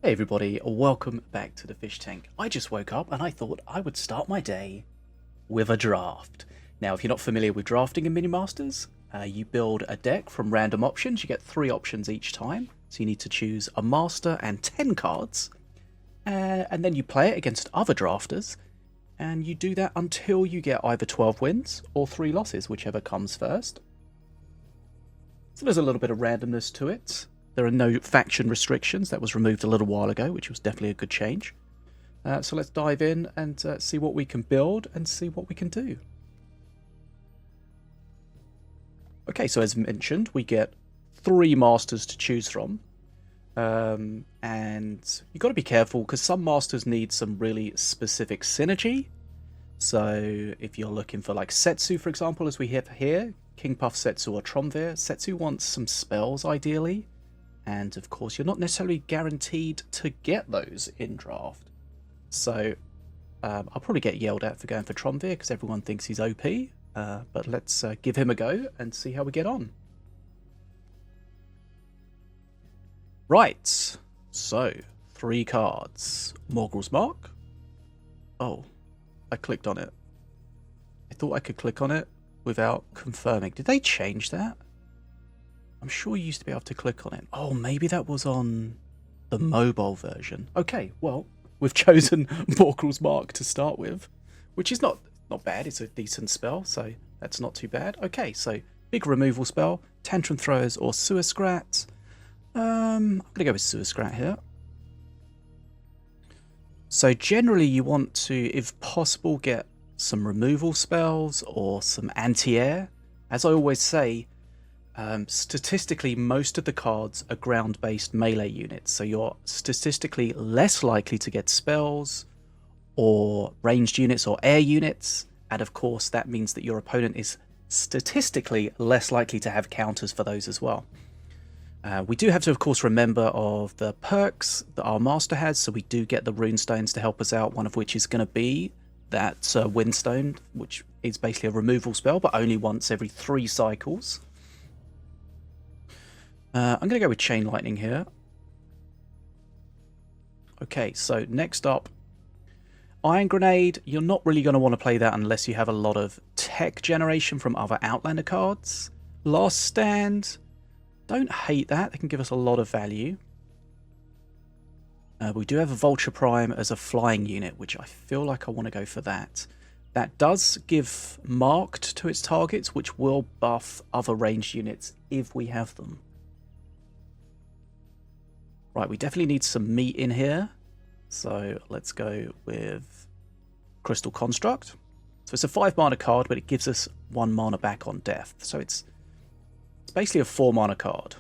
Hey everybody, welcome back to the fish tank. I just woke up and I thought I would start my day with a draft. Now, if you're not familiar with drafting in Minion Masters, you build a deck from random options. You get 3 options each time, so you need to choose a master and 10 cards, and then you play it against other drafters, and you do that until you get either 12 wins or 3 losses, whichever comes first. So there's a little bit of randomness to it. There are no faction restrictions. That was removed a little while ago, which was definitely a good change. So let's dive in and see what we can build and see what we can do. Okay, so as mentioned, we get 3 masters to choose from. And you've got to be careful because some masters need some really specific synergy. So if you're looking for like Setsu, for example, as we have here, King Puff Setsu or Tronveir, Setsu wants some spells ideally. And of course, you're not necessarily guaranteed to get those in draft. So I'll probably get yelled at for going for Tronveir because everyone thinks he's OP. But let's give him a go and see how we get on. Right, so 3 cards. Morgul's Mark. Oh, I clicked on it. I thought I could click on it without confirming. Did they change that? I'm sure you used to be able to click on it. Oh, maybe that was on the mobile version. Okay, well, we've chosen Morgul's Mark to start with, which is not bad. It's a decent spell, so that's not too bad. Okay, so big removal spell, Tantrum Throwers or Sewer Scrat. I'm going to go with Sewer Scrat here. So generally you want to, if possible, get some removal spells or some anti-air. As I always say, statistically, most of the cards are ground-based melee units, so you're statistically less likely to get spells or ranged units or air units, and of course that means that your opponent is statistically less likely to have counters for those as well. We do have to, of course, remember of the perks that our master has, so we do get the runestones to help us out, one of which is going to be that Windstone, which is basically a removal spell, but only once every 3 cycles. I'm going to go with Chain Lightning here. Okay, so next up, Iron Grenade. You're not really going to want to play that unless you have a lot of tech generation from other Outlander cards. Last Stand. Don't hate that. They can give us a lot of value. We do have a Vulture Prime as a flying unit, which I feel like I want to go for that. That does give marked to its targets, which will buff other ranged units if we have them. Right, we definitely need some meat in here. So let's go with Crystal Construct. So it's a 5 mana card, but it gives us 1 mana back on death. So it's basically a 4 mana card.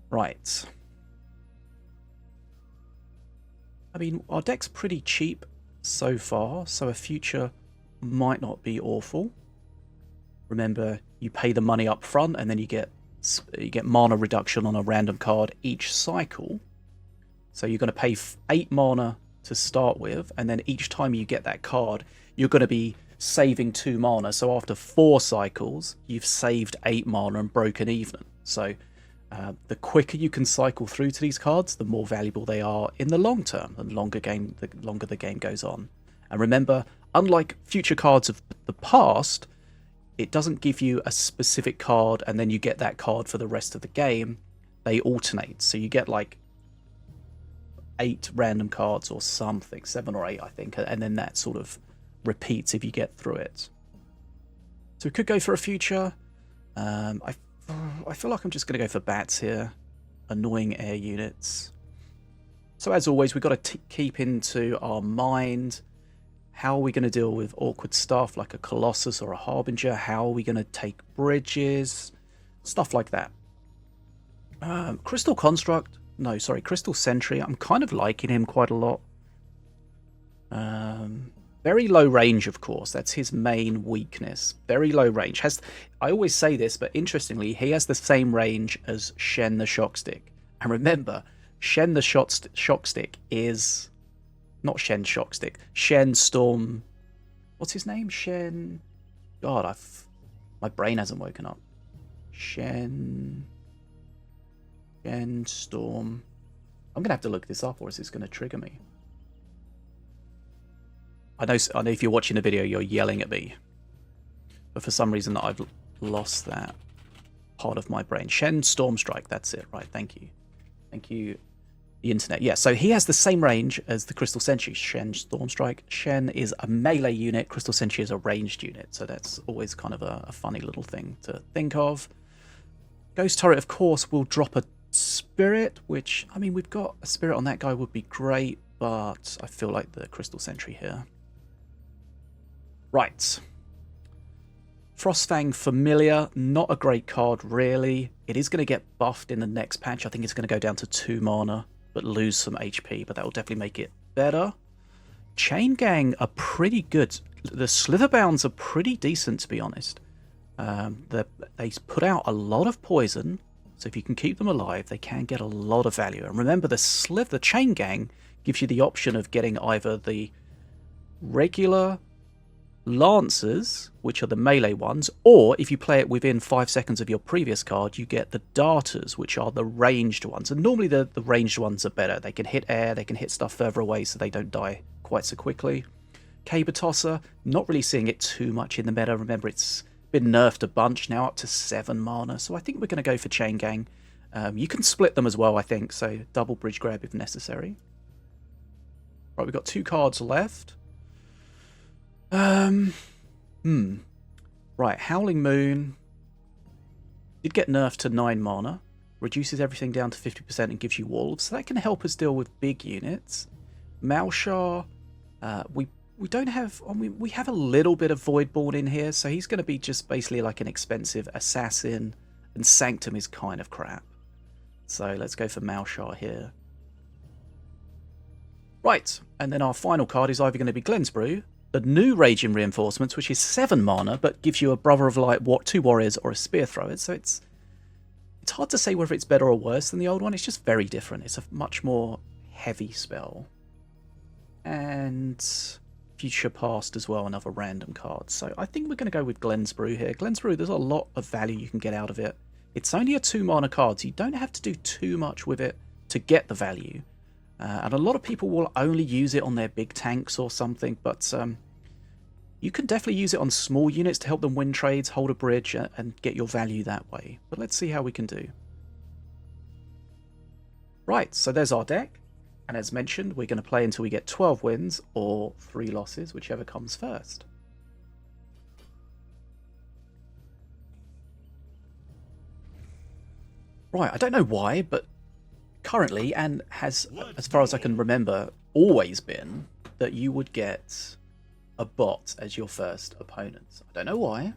Right. I mean, our deck's pretty cheap so far, so a future might not be awful. Remember, you pay the money up front and then you get mana reduction on a random card each cycle. So you're going to pay 8 mana to start with, and then each time you get that card, you're going to be saving 2 mana. So after 4 cycles, you've saved 8 mana and broken even. So the quicker you can cycle through to these cards, the more valuable they are in the long term, the longer the game goes on. And remember, unlike future cards of the past, it doesn't give you a specific card and then you get that card for the rest of the game. They alternate. So you get like 8 random cards or something, 7 or 8 I think, and then that sort of repeats if you get through it. So we could go for a future. I feel like I'm just going to go for bats here. Annoying air units. So as always, we've got to keep into our mind, how are we going to deal with awkward stuff like a Colossus or a Harbinger? How are we going to take bridges? Stuff like that. Crystal Construct. No, sorry, Crystal Sentry. I'm kind of liking him quite a lot. Very low range, of course. That's his main weakness. Very low range. I always say this, but interestingly, he has the same range as Shen the Shockstick. And remember, Shen the Shockstick is... Not Shen Shockstick. Shen Storm... What's his name? Shen... God, my brain hasn't woken up. Shen... And Storm. I'm going to have to look this up, or is this going to trigger me? I know if you're watching the video, you're yelling at me. But for some reason, I've lost that part of my brain. Shen Stormstrike, that's it. Right, thank you. Thank you, the internet. Yeah, so he has the same range as the Crystal Sentry, Shen Stormstrike. Shen is a melee unit. Crystal Sentry is a ranged unit. So that's always kind of a funny little thing to think of. Ghost Turret, of course, will drop a Spirit, which, I mean, we've got a Spirit on that guy would be great, but I feel like the Crystal Sentry here. Right. Frostfang Familiar, not a great card, really. It is going to get buffed in the next patch. I think it's going to go down to 2 mana, but lose some HP, but that will definitely make it better. Chain Gang are pretty good. The Slitherbounds are pretty decent, to be honest. They put out a lot of poison, so if you can keep them alive, they can get a lot of value. And remember, the Chain Gang gives you the option of getting either the regular Lancers, which are the melee ones, or if you play it within 5 seconds of your previous card, you get the Darters, which are the ranged ones. And normally the ranged ones are better. They can hit air, they can hit stuff further away, so they don't die quite so quickly. Caber Tosser, not really seeing it too much in the meta. Remember, it's been nerfed a bunch, now up to 7 mana, so I think we're going to go for Chain Gang. You can split them as well, I think, so double bridge grab if necessary. Right, we've got 2 cards left. Right, Howling Moon did get nerfed to 9 mana, reduces everything down to 50% and gives you wolves, so that can help us deal with big units. Mal'Shar, we don't have, I mean, we have a little bit of Voidborn in here, so he's going to be just basically like an expensive assassin, and Sanctum is kind of crap. So let's go for Mal'Shar here. Right, and then our final card is either going to be Glensbrew, the new Raging Reinforcements, which is 7 mana, but gives you a Brother of Light, 2 Warriors, or a Spear Thrower. So it's hard to say whether it's better or worse than the old one. It's just very different. It's a much more heavy spell. And Future Past as well, another random card. So I think we're going to go with Glensbrew here. Glensbrew, there's a lot of value you can get out of it. It's only a 2 mana card, so you don't have to do too much with it to get the value. And a lot of people will only use it on their big tanks or something, but you can definitely use it on small units to help them win trades, hold a bridge, and get your value that way. But let's see how we can do. Right, so there's our deck. And as mentioned, we're going to play until we get 12 wins or 3 losses, whichever comes first. Right, I don't know why, but currently, and has, as far as I can remember, always been that you would get a bot as your first opponent. I don't know why.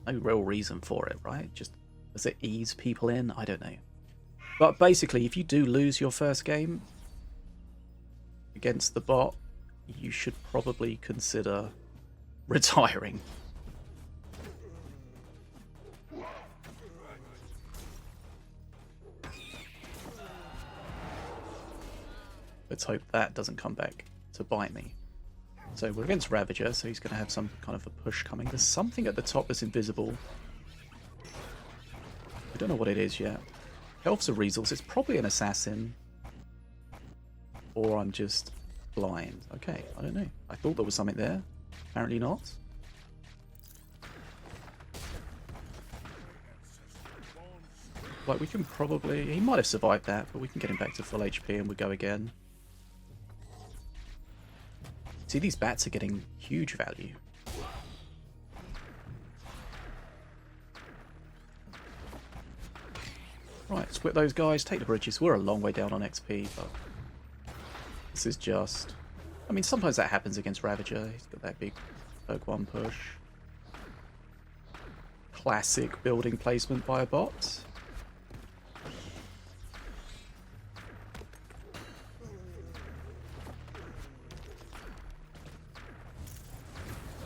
No real reason for it, right? Just does it ease people in? I don't know. But basically, if you do lose your first game against the bot, you should probably consider retiring. Let's hope that doesn't come back to bite me. So we're against Ravager, so he's going to have some kind of a push coming. There's something at the top that's invisible. I don't know what it is yet. Elves are Resource. It's probably an assassin. Or I'm just blind. Okay, I don't know. I thought there was something there. Apparently not. Like, we can probably... He might have survived that, but we can get him back to full HP and we go again. See, these bats are getting huge value. Right, split those guys, take the bridges. We're a long way down on XP, but this is just... I mean, sometimes that happens against Ravager. He's got that big Perk 1 push. Classic building placement by a bot.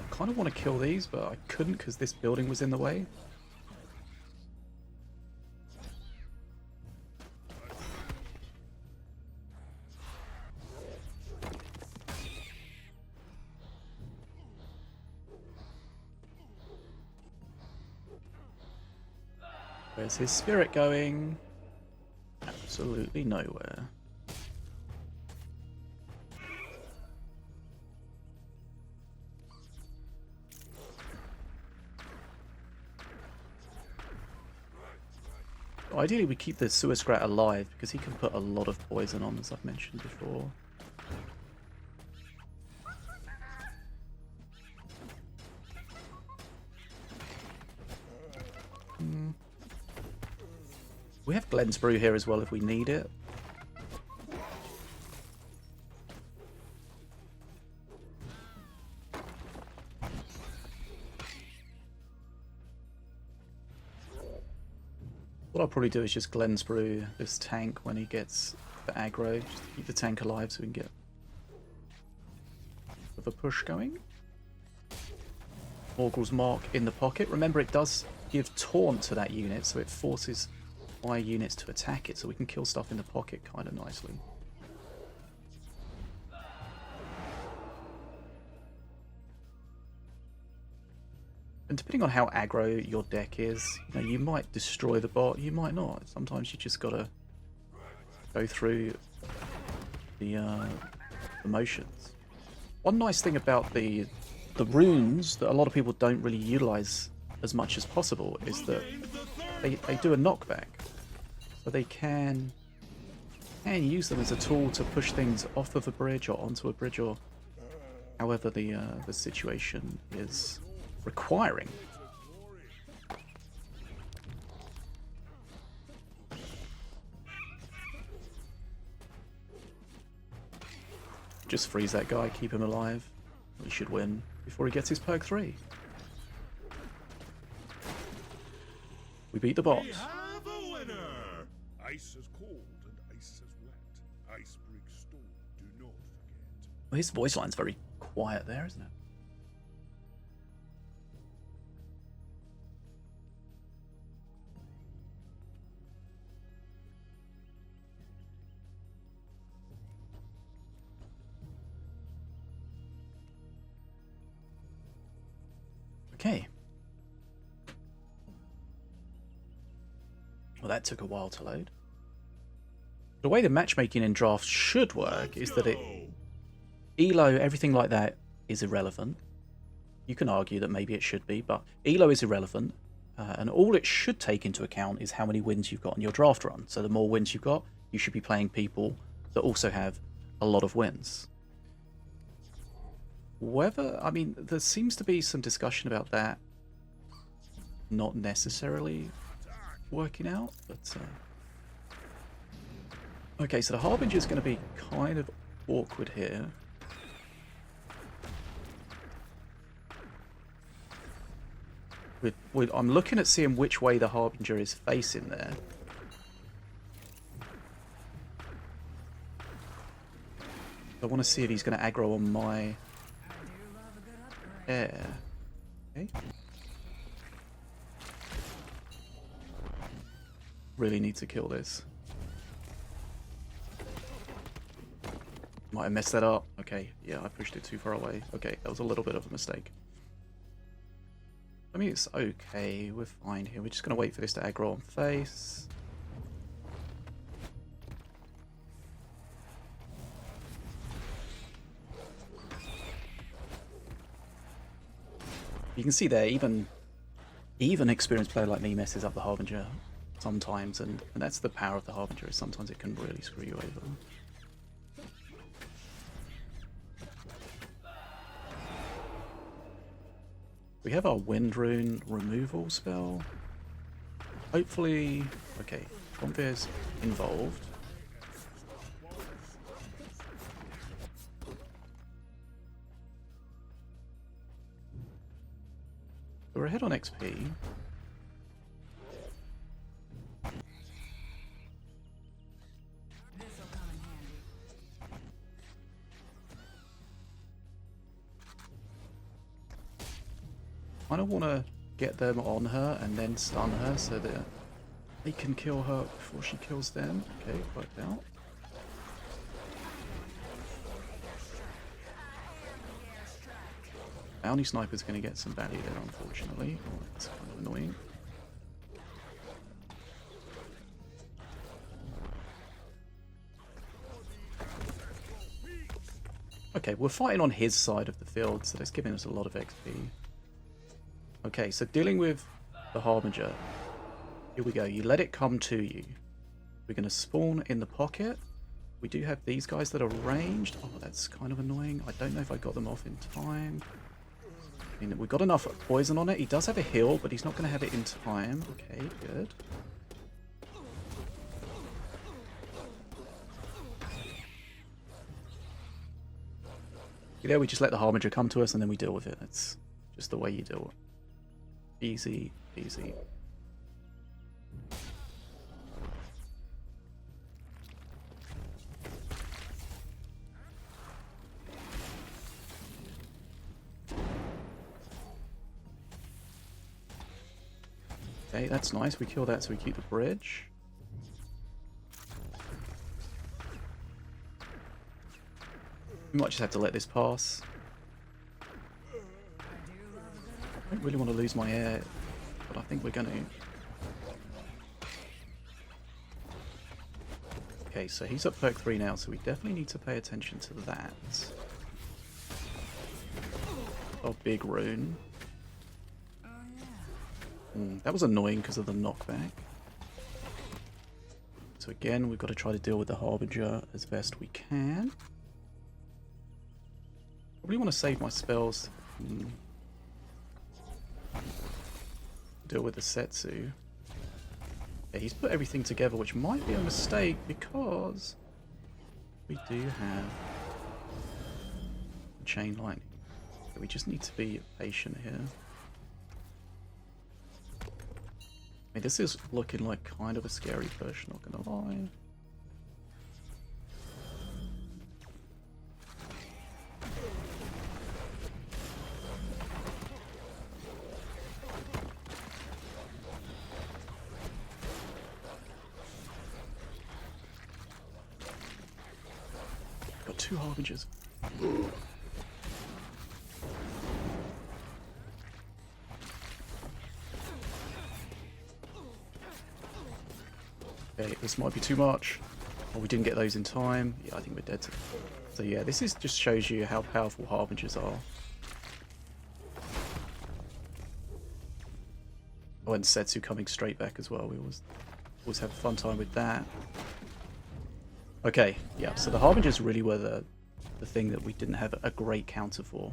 I kind of want to kill these, but I couldn't because this building was in the way. Where's his spirit going? absolutely nowhere. Ideally, we keep the Suicrat alive because he can put a lot of poison on, as I've mentioned before. We have Glen's Brew here as well if we need it. What I'll probably do is just Glen's Brew this tank when he gets the aggro, just to keep the tank alive so we can get a push going. Morgul's Mark in the pocket. Remember, it does give taunt to that unit, so it forces my units to attack it, so we can kill stuff in the pocket kind of nicely. And depending on how aggro your deck is, you know, you might destroy the bot, you might not. Sometimes you just gotta go through the motions. One nice thing about the runes that a lot of people don't really utilize as much as possible is that they do a knockback. So they can use them as a tool to push things off of a bridge or onto a bridge, or however the situation is requiring. Just freeze that guy, keep him alive. We should win before he gets his perk 3. We beat the bot. We have a winner! Ice is cold and ice is wet. Ice breaks stone, do not forget. Well, his voice line's very quiet there, isn't it? Okay. Well, that took a while to load. The way the matchmaking in draft should work is that Elo, everything like that, is irrelevant. You can argue that maybe it should be, but Elo is irrelevant. And all it should take into account is how many wins you've got in your draft run. So the more wins you've got, you should be playing people that also have a lot of wins. Whether, I mean, there seems to be some discussion about that not necessarily working out, but okay, so the Harbinger is going to be kind of awkward here. I'm looking at seeing which way the Harbinger is facing there. I want to see if he's going to aggro on my air. Okay. Really need to kill this. Might have messed that up. Okay, yeah, I pushed it too far away. Okay, that was a little bit of a mistake. I mean, it's okay. We're fine here. We're just going to wait for this to aggro on face. You can see there, even experienced player like me messes up the Harbinger sometimes, and that's the power of the Harbinger, is sometimes it can really screw you over. We have our Wind Rune removal spell. Hopefully, okay, Tronveir's involved. We're ahead on XP. I don't want to get them on her and then stun her so that they can kill her before she kills them. Okay, worked out. Bounty Sniper's going to get some value there, unfortunately. Oh, that's kind of annoying. Okay, we're fighting on his side of the field, so that's giving us a lot of XP. Okay, so dealing with the Harbinger. Here we go. You let it come to you. We're going to spawn in the pocket. We do have these guys that are ranged. Oh, that's kind of annoying. I don't know if I got them off in time. I mean, we've got enough poison on it. He does have a heal, but he's not going to have it in time. Okay, good. There we just let the Harbinger come to us and then we deal with it. It's just the way you do it. Easy, easy. Okay, that's nice. We kill that so we keep the bridge. We might just have to let this pass. I don't really want to lose my air, but I think we're going to. Okay, so he's up perk 3 now, so we definitely need to pay attention to that. Oh, big rune. That was annoying because of the knockback. So again, we've got to try to deal with the Harbinger as best we can. I really want to save my spells. Deal with the Setsu. Yeah, he's put everything together, which might be a mistake because we do have chain lightning. So we just need to be patient here. I mean, this is looking like kind of a scary push, not gonna lie. Got 2 Harbingers. Okay, this might be too much. Oh, we didn't get those in time. Yeah, I think we're dead. So yeah, this is just shows you how powerful Harbingers are. Oh, and Setsu coming straight back as well. We always have a fun time with that. Okay, yeah, so the Harbingers really were the thing that we didn't have a great counter for.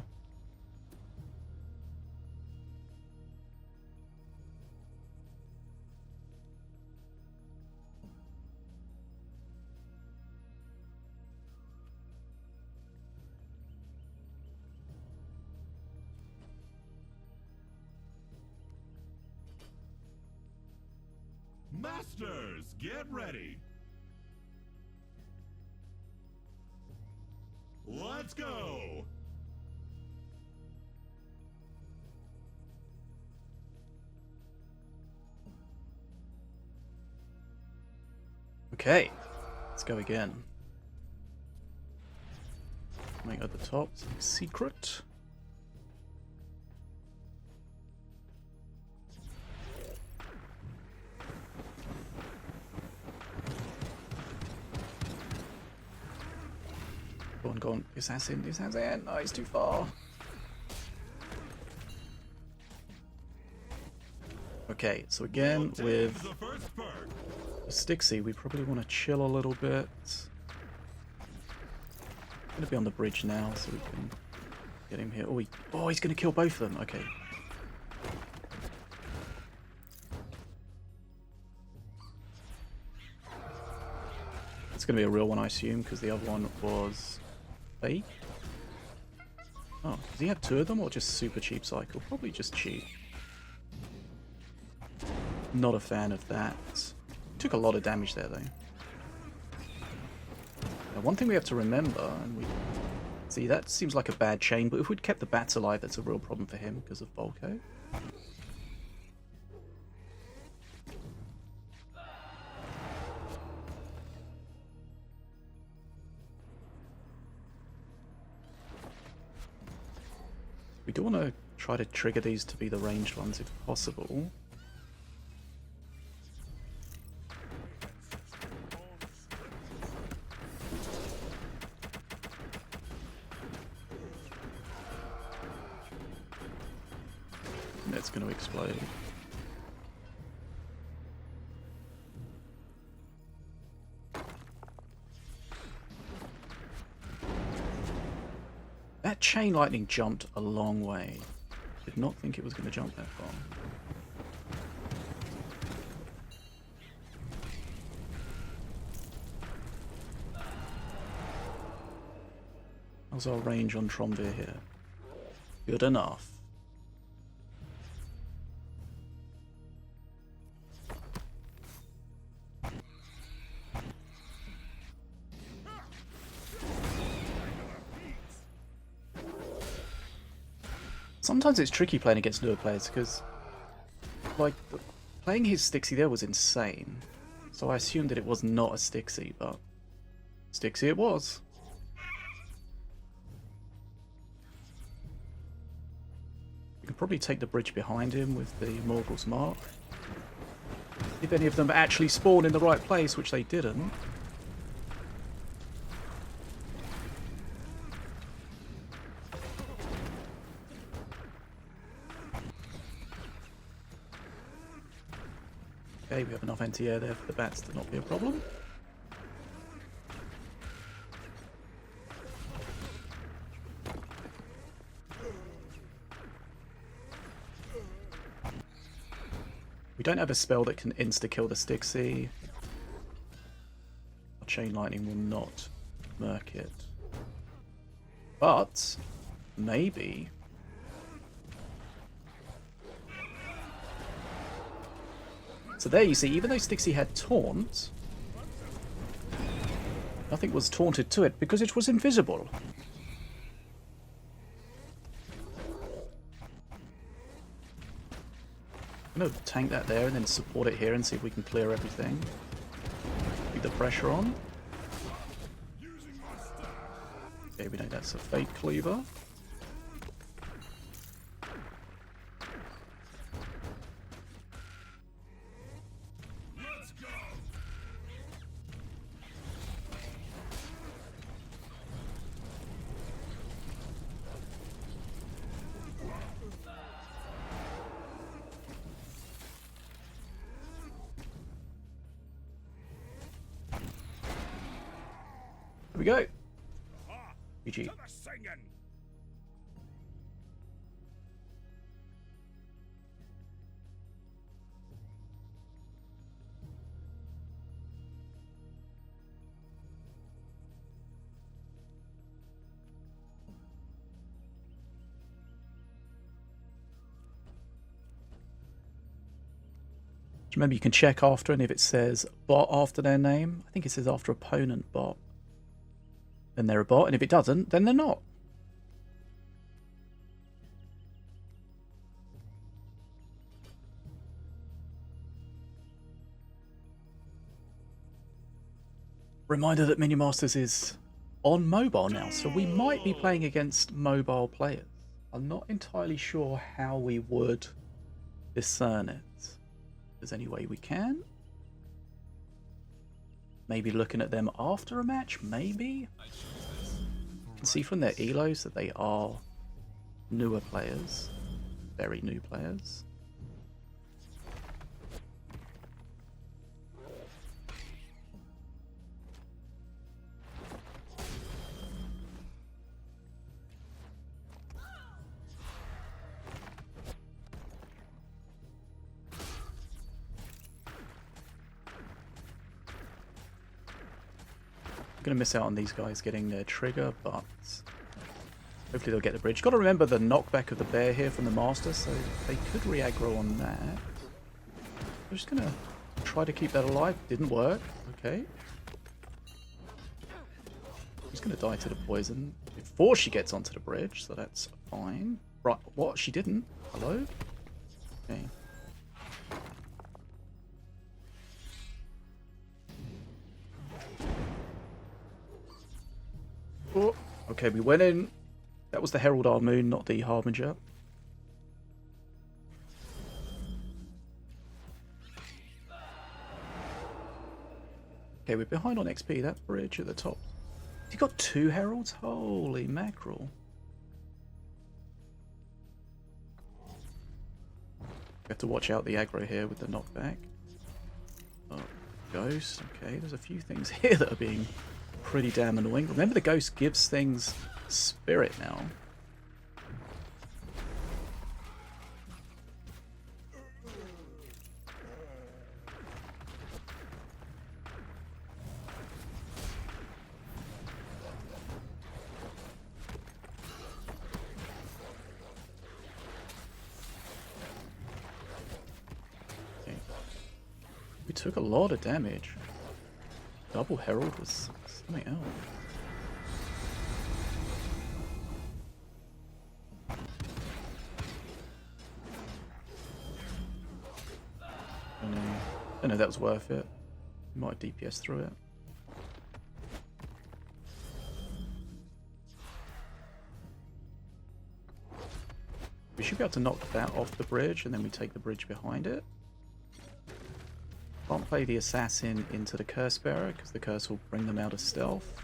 Masters, get ready. Let's go. Okay, let's go again. Coming at the top, secret. Go on, assassin, assassin. No, he's too far. Okay, so again with the Stixie, we probably want to chill a little bit. I'm gonna be on the bridge now, so we can get him here. Oh, he's gonna kill both of them. Okay. It's gonna be a real one, I assume, because the other one was fake. Oh, does he have 2 of them or just super cheap cycle? Probably just cheap. Not a fan of that. Took a lot of damage there though. Now, one thing we have to remember, and we see that seems like a bad chain, but if we'd kept the bats alive, that's a real problem for him because of Volko. We do want to try to trigger these to be the ranged ones if possible. that's going to explode. That chain lightning jumped a long way. Did not think it was going to jump that far. How's our range on Tronveir here? Good enough. Sometimes it's tricky playing against newer players because, like, playing his Stixie there was insane. So I assumed that it was not a Stixie, but Stixie it was. You can probably take the bridge behind him with the Morgul's Mark. If any of them actually spawn in the right place, which they didn't. Okay, we have enough anti-air there for the bats to not be a problem. We don't have a spell that can insta-kill the Stixie. Our Chain Lightning will not murk it. But, maybe... So there you see, even though Stixie had taunt, nothing was taunted to it because it was invisible. I'm going to tank that there and then support it here and see if we can clear everything. Keep the pressure on. Okay, we know that's a Fate Cleaver. Here we go. GG. Remember, you can check after, and if it says bot after their name, I think it says after opponent bot, then they're a bot, and if it doesn't, then they're not. Reminder that Minion Masters is on mobile now, so we might be playing against mobile players. I'm not entirely sure how we would discern it. If there's any way we can. Maybe looking at them after a match, maybe. You can see from their elos that they are newer players, very new players. Going to miss out on these guys getting their trigger, but hopefully they'll get the bridge. Got to remember the knockback of the bear here from the master, so they could re-aggro on that. We're just going to try to keep that alive. Didn't work. Okay. She's going to die to the poison before she gets onto the bridge, so that's fine. Right, what? She didn't? Hello? Okay. Oh, okay, we went in. That was the Herald Our Moon, not the Harbinger. Okay, we're behind on XP. That bridge at the top. You got 2 Heralds? Holy mackerel. have to watch out the aggro here with the knockback. Oh, ghost. Okay, there's a few things here that are being pretty damn annoying. Remember, the ghost gives things spirit now. We took a lot of damage. Double Herald was something else. I don't know that was worth it. Might DPS through it. We should be able to knock that off the bridge, and then we take the bridge behind it. Can't play the assassin into the curse bearer because the curse will bring them out of stealth.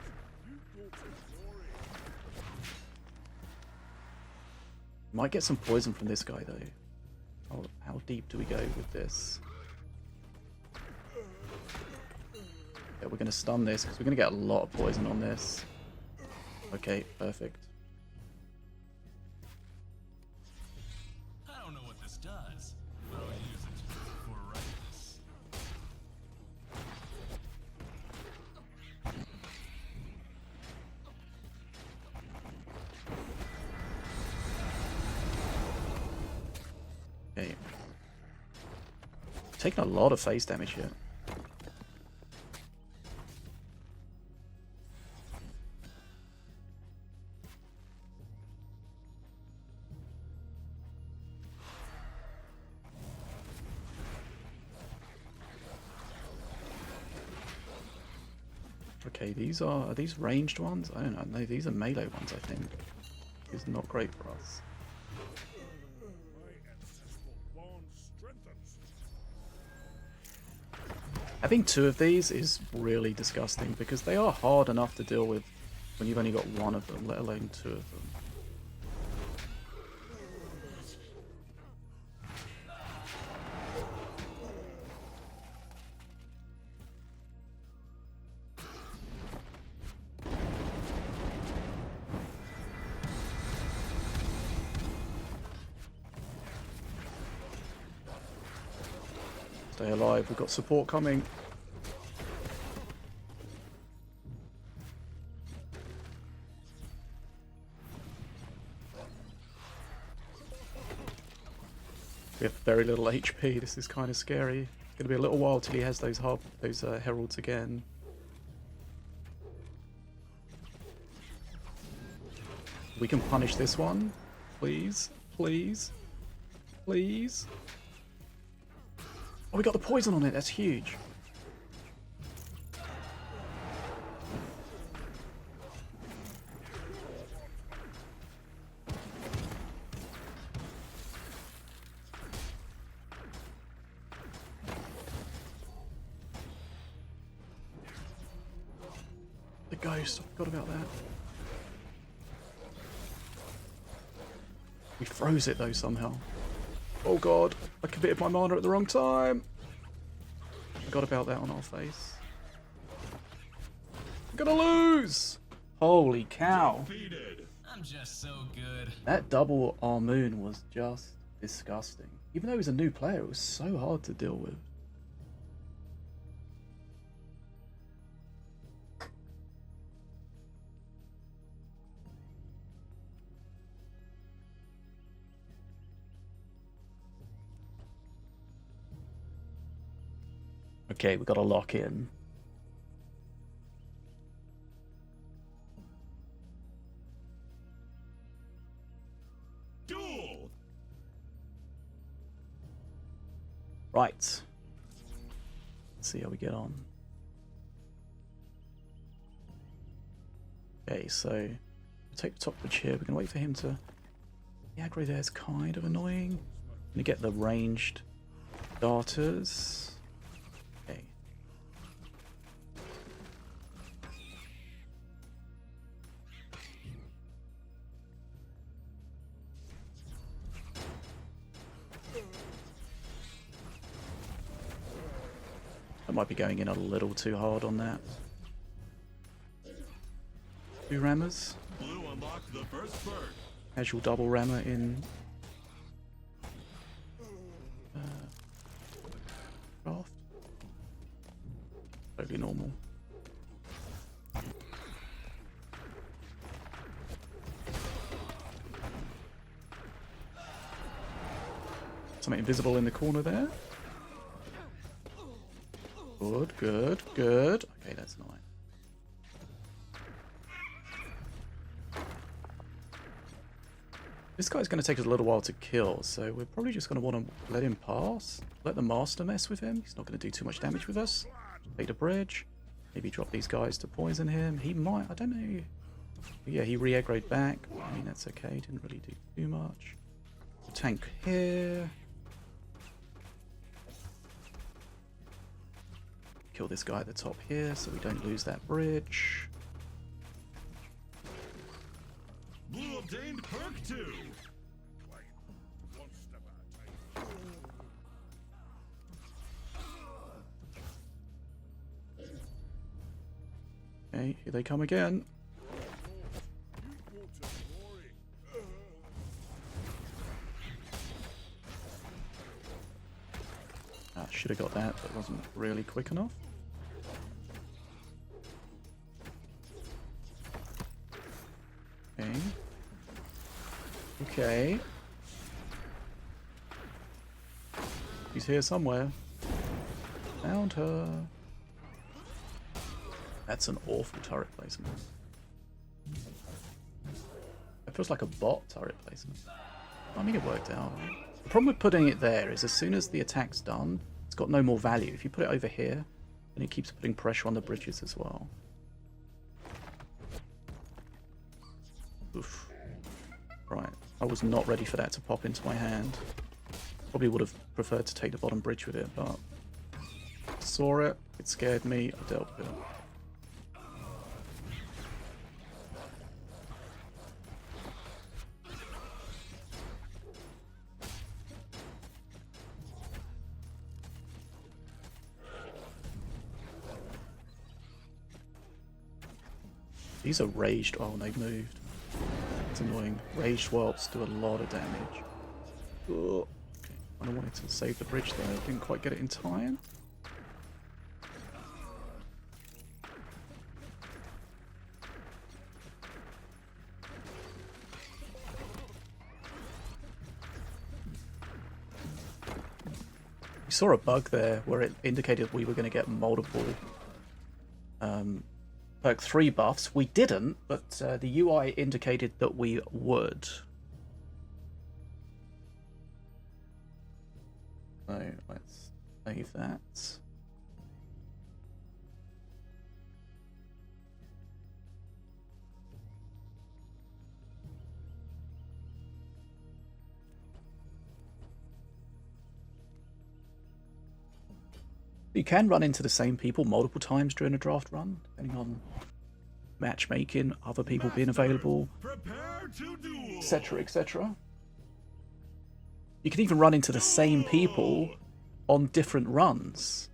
Might get some poison from this guy though. How deep do we go with this? Yeah, we're going to stun this because we're going to get a lot of poison on this. Okay, perfect. I don't know what this does, but I'll use it for rightness. Okay. Taking a lot of face damage here. Okay, are these ranged ones? I don't know. No, these are melee ones, I think. It's not great for us. Having two of these is really disgusting because they are hard enough to deal with when you've only got one of them, let alone two of them. Stay alive, we've got support coming. We have very little HP, this is kind of scary. It's going to be a little while till he has those heralds again. We can punish this one. Please, please, please. Oh, we got the poison on it. That's huge. The ghost. I forgot about that. We froze it though somehow. Oh god, I committed my mana at the wrong time. Forgot about that on our face. I'm gonna lose! Holy cow. I'm just so good. That double Armoon was just disgusting. Even though he was a new player, it was so hard to deal with. Okay, we got to lock in. Duel! Right. Let's see how we get on. Okay, so we'll take the top bridge here. We can wait for him to... The aggro there is kind of annoying. I'm gonna get the ranged darters. Okay. I might be going in a little too hard on that. 2 rammers. Blue unlocked the first bird. Casual double rammer in draft. Totally normal. Something invisible in the corner there. Good, good, good. Okay, that's nice. This guy's going to take us a little while to kill, so we're probably just going to want to let him pass. Let the master mess with him. He's not going to do too much damage with us. Take the bridge. Maybe drop these guys to poison him. He might, I don't know. Yeah, he re-aggroed back. I mean, that's okay. Didn't really do too much. Tank here. Kill this guy at the top here so we don't lose that bridge. Blue obtained perk 2. One step at a time. Okay, here they come again. Ah, should have got that, but wasn't really quick enough. Okay. Okay. She's here somewhere. Found her. That's an awful turret placement. It feels like a bot turret placement. I mean, it worked out. The problem with putting it there is as soon as the attack's done, it's got no more value. If you put it over here, then it keeps putting pressure on the bridges as well. Oof. Right, I was not ready for that to pop into my hand. Probably would have preferred to take the bottom bridge with it, but saw it, it scared me, I dealt with it. These are raged. Oh, they've moved. It's annoying. Raged whelps do a lot of damage. Ugh. Okay. I wanted to save the bridge there. Didn't quite get it in time. We saw a bug there where it indicated we were going to get multiple perk 3 buffs. We didn't, but the UI indicated that we would. So let's save that. You can run into the same people multiple times during a draft run, depending on matchmaking, other people being available, etc., etc. You can even run into the same people on different runs.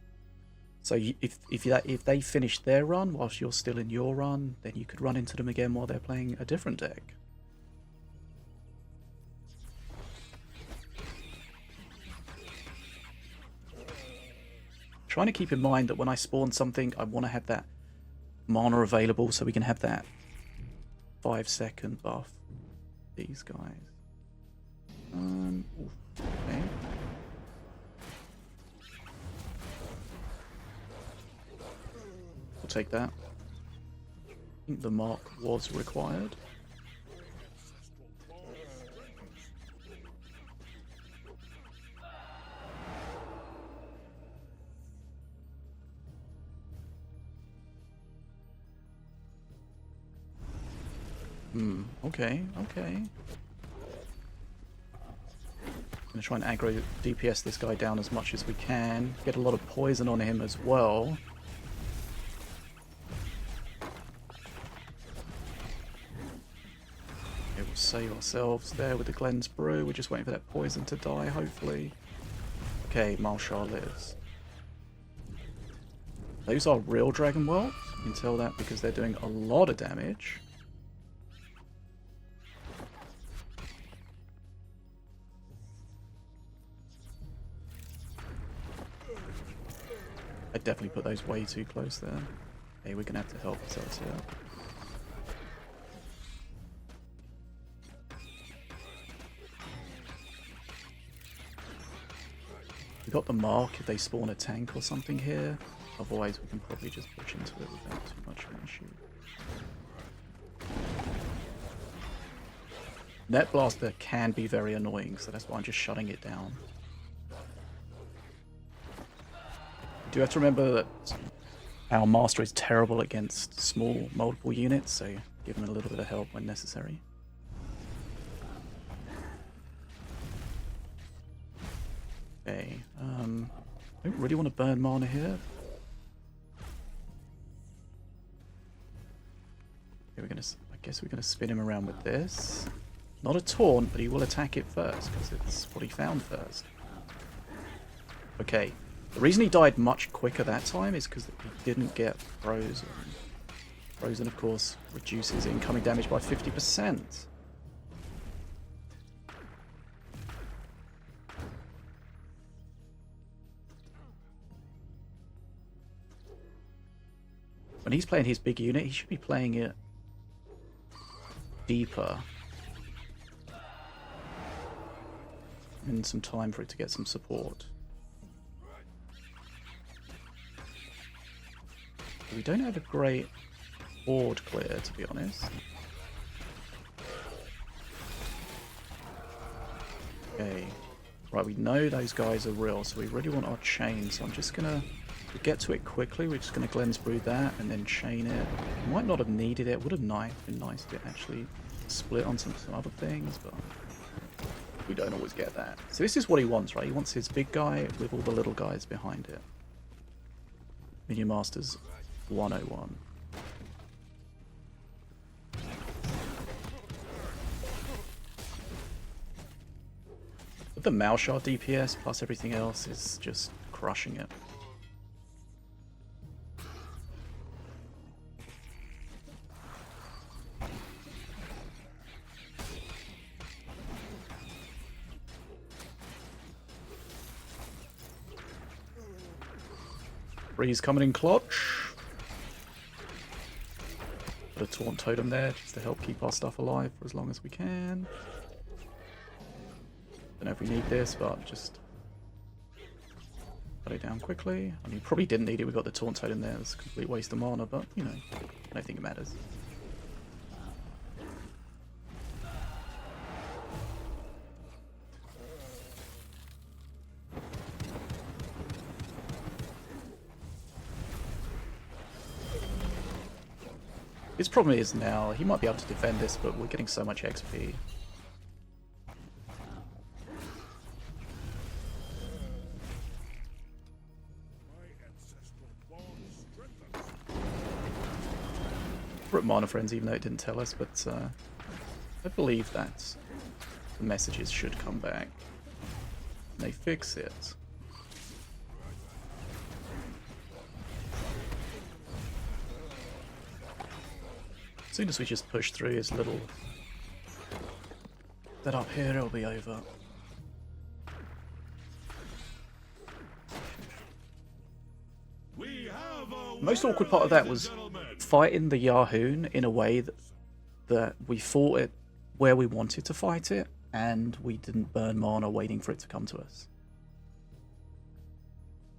So if they finish their run whilst you're still in your run, then you could run into them again while they're playing a different deck. Trying to keep in mind that when I spawn something, I want to have that mana available so we can have that 5-second buff. These guys. Okay. We'll take that. I think the mark was required. Okay, okay. I'm gonna try and aggro DPS this guy down as much as we can. Get a lot of poison on him as well. Okay, we'll save ourselves there with the Glen's Brew. We're just waiting for that poison to die, hopefully. Okay, Mal'Shar lives. Those are real Dragon Whelps. You can tell that because they're doing a lot of damage. I definitely put those way too close there. Hey, we're gonna have to help ourselves here. We got the mark if they spawn a tank or something here. Otherwise, we can probably just push into it without too much of an issue. Net Blaster can be very annoying, so that's why I'm just shutting it down. You do have to remember that our Master is terrible against small, multiple units, so give him a little bit of help when necessary. Okay, I don't really want to burn mana here. Okay, I guess we're gonna spin him around with this. Not a taunt, but he will attack it first, because it's what he found first. Okay, the reason he died much quicker that time is because he didn't get frozen. Frozen, of course, reduces incoming damage by 50%. When he's playing his big unit, he should be playing it deeper. And some time for it to get some support. We don't have a great board clear, to be honest. Okay. Right, we know those guys are real, so we really want our chain, so I'm just gonna get to it quickly. We're just gonna Glens Brew that and then chain it. Might not have needed it, would have been nice if it actually split on some other things, but we don't always get that. So this is what he wants, right? He wants his big guy with all the little guys behind it. Minion Masters 101. But the Mal'Shar DPS plus everything else is just crushing it. Breeze coming in clutch. Put a Taunt Totem there just to help keep our stuff alive for as long as we can. Don't know if we need this, but just put it down quickly. I mean, you probably didn't need it. We got the Taunt Totem there. It's a complete waste of mana, but you know, I don't think it matters. His problem is now, he might be able to defend this, but we're getting so much XP. We're at Mana Friends, even though it didn't tell us, but I believe that the messages should come back. And they fix it. As soon as we just push through his little that up here, it'll be over. The most awkward part of that was fighting the Yahoon in a way that we fought it where we wanted to fight it, and we didn't burn mana waiting for it to come to us.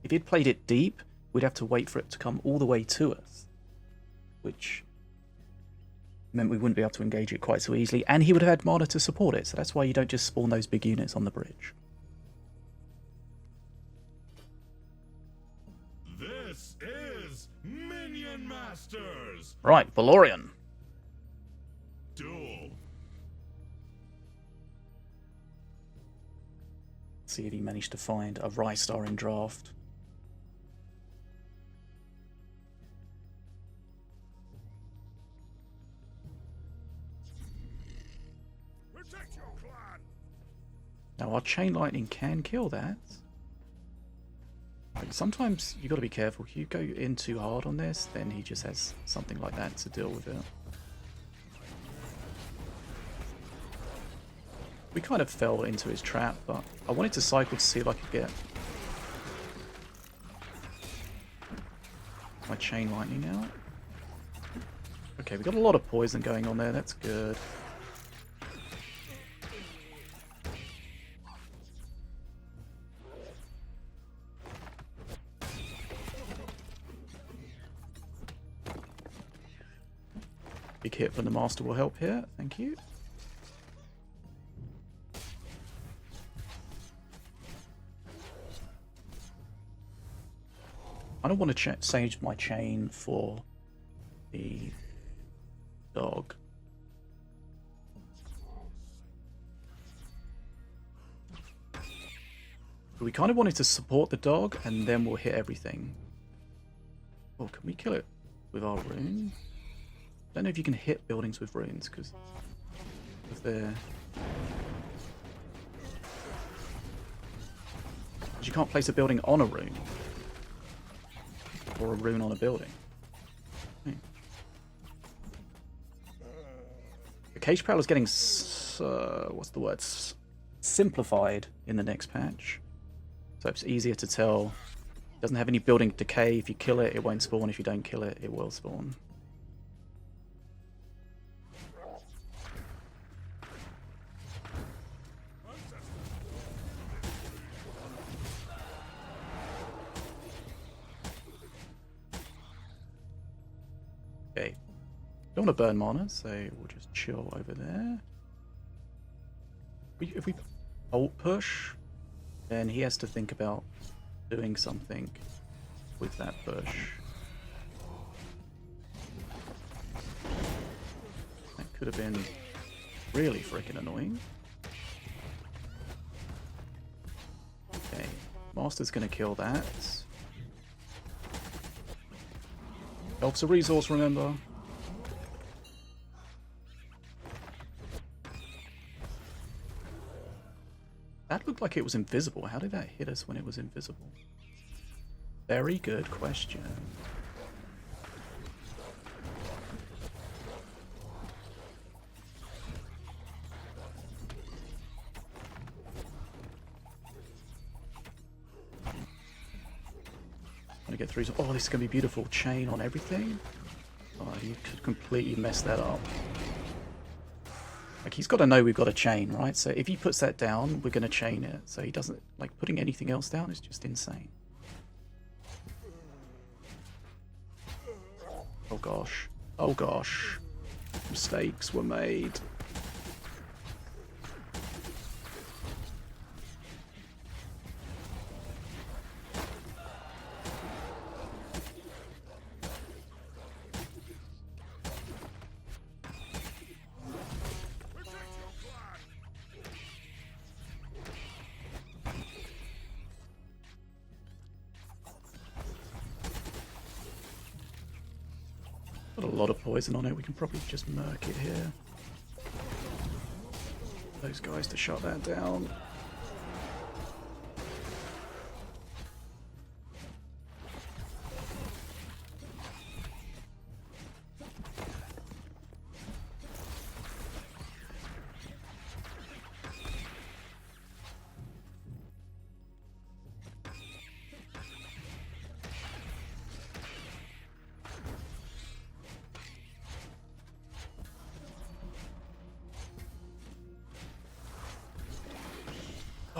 If he'd played it deep, we'd have to wait for it to come all the way to us, which meant we wouldn't be able to engage it quite so easily, and he would have had mana to support it, so that's why you don't just spawn those big units on the bridge. This is Minion Masters! Right, Valorian. Duel. See if he managed to find a Rystar in draft. Protect your clan! Now our Chain Lightning can kill that. Like, sometimes you got to be careful. You go in too hard on this, then he just has something like that to deal with it. We kind of fell into his trap, but I wanted to cycle to see if I could get my chain lightning out. Okay, we got a lot of poison going on there. That's good. Big hit from the master will help here. Thank you. I don't want to save my chain for the dog. We kind of wanted to support the dog and then we'll hit everything. Oh, can we kill it with our rune? I don't know if you can hit buildings with runes because if they're... You can't place a building on a rune. Or a rune on a building. The Cage Prowler is getting, what's the word? Simplified in the next patch. So it's easier to tell. It doesn't have any building decay. If you kill it, it won't spawn. If you don't kill it, it will spawn. Okay. Don't want to burn mana, so we'll just chill over there. If we ult push, then he has to think about doing something with that push. That could have been really freaking annoying. Okay, Master's gonna kill that. Elf's a resource, remember. That looked like it was invisible. How did that hit us when it was invisible? Very good question. Gonna get through. Oh, this is gonna be beautiful. Chain on everything. Oh, you could completely mess that up. Like, he's got to know we've got a chain, right? So if he puts that down, we're gonna chain it. So he doesn't like putting anything else down. Is just insane. Oh gosh. Oh gosh. Mistakes were made. Got a lot of poison on it, we can probably just murk it here. Those guys to shut that down.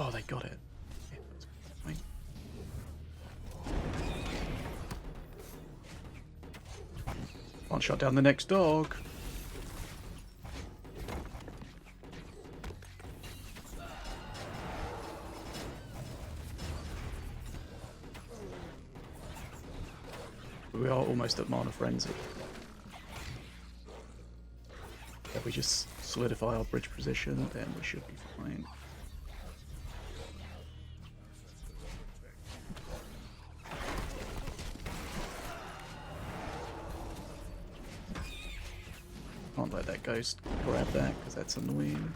Oh, they got it. Yeah, can't shut down the next dog. We are almost at Mana Frenzy. If we just solidify our bridge position, then we should be fine. Can't let that ghost grab that because that's annoying.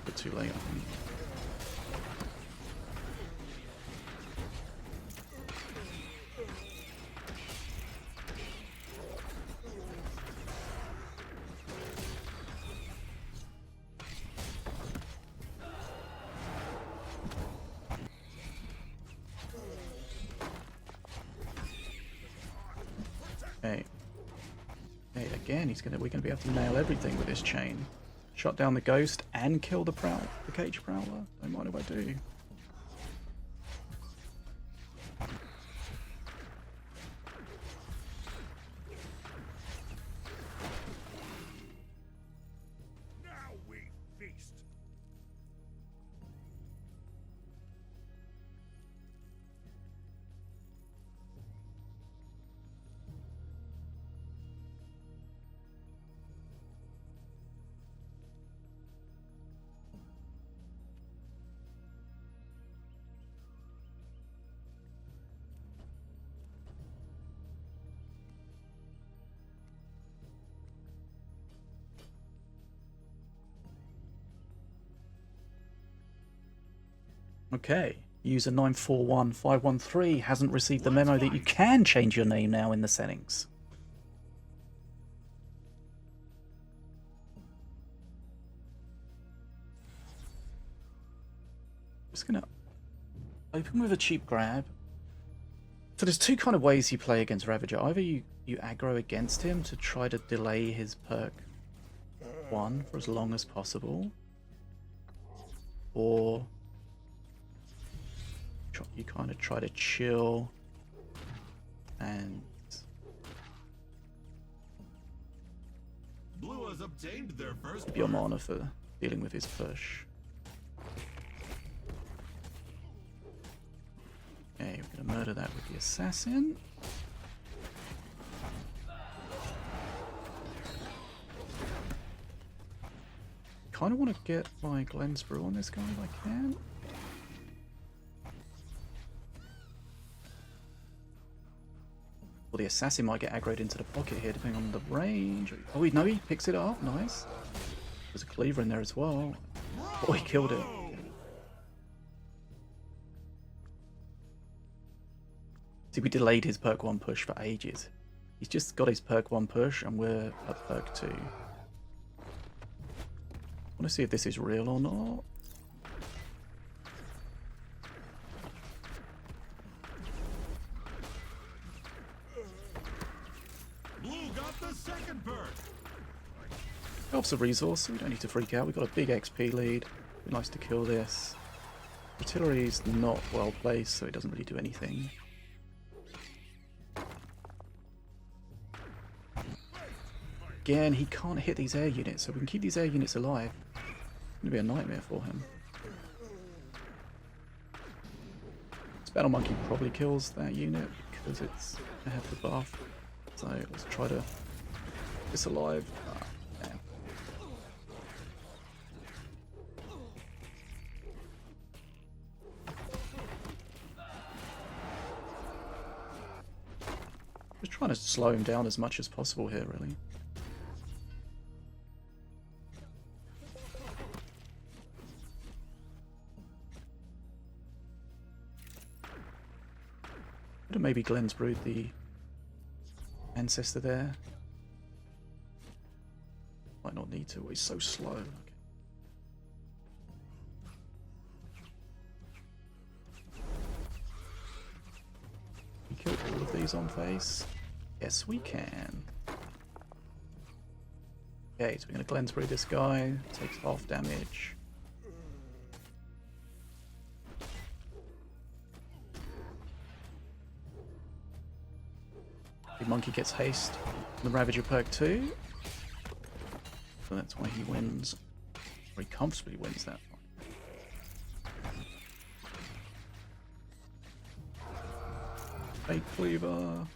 But too late, I think. Okay. Okay, again, we're gonna be able to nail everything with this chain. Shut down the ghost and kill the cage prowler. Don't mind if I do. Now we feast. Okay. User 941513 hasn't received the memo that you can change your name now in the settings. Just gonna open with a cheap grab. So there's two kind of ways you play against Ravager. Either you aggro against him to try to delay his perk 1 for as long as possible, or you kind of try to chill and Blue has obtained their first keep your mana for dealing with his push. Okay, we're gonna murder that with the assassin. Kind of want to get my Glenn's Brew on this guy if I can. Well, the assassin might get aggroed into the pocket here, depending on the range. Oh, no, he picks it up. Nice. There's a cleaver in there as well. Oh, he killed it. See, we delayed his perk 1 push for ages. He's just got his perk 1 push, and we're at perk 2. I want to see if this is real or not. Blue got the second perk. Helps a resource, so we don't need to freak out. We've got a big XP lead. It'd be nice to kill this. Artillery's not well placed, so it doesn't really do anything. Again, he can't hit these air units, so we can keep these air units alive. It's going to be a nightmare for him. This Battle Monkey probably kills that unit because it's going to have the buff. So let's try to get this alive. Ah, damn. Just trying to slow him down as much as possible here, really. Could have maybe Glenn's brewed the ancestor there. Might not need to, he's so slow. Okay. We kill all of these on face? Yes, we can. Okay, so we're going to Glenn's brew this guy. Takes half damage. The monkey gets haste. The Ravager perk 2. So that's why he wins. Very comfortably wins that one. Fake Cleaver.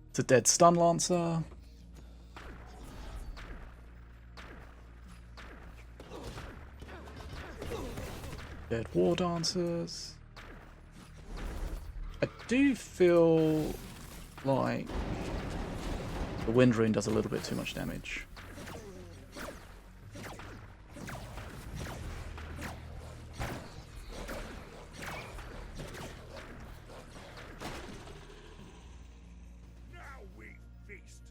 It's a dead Stun Lancer. Dead War Dancers. I do feel like the Wind Rune does a little bit too much damage. Now we feast.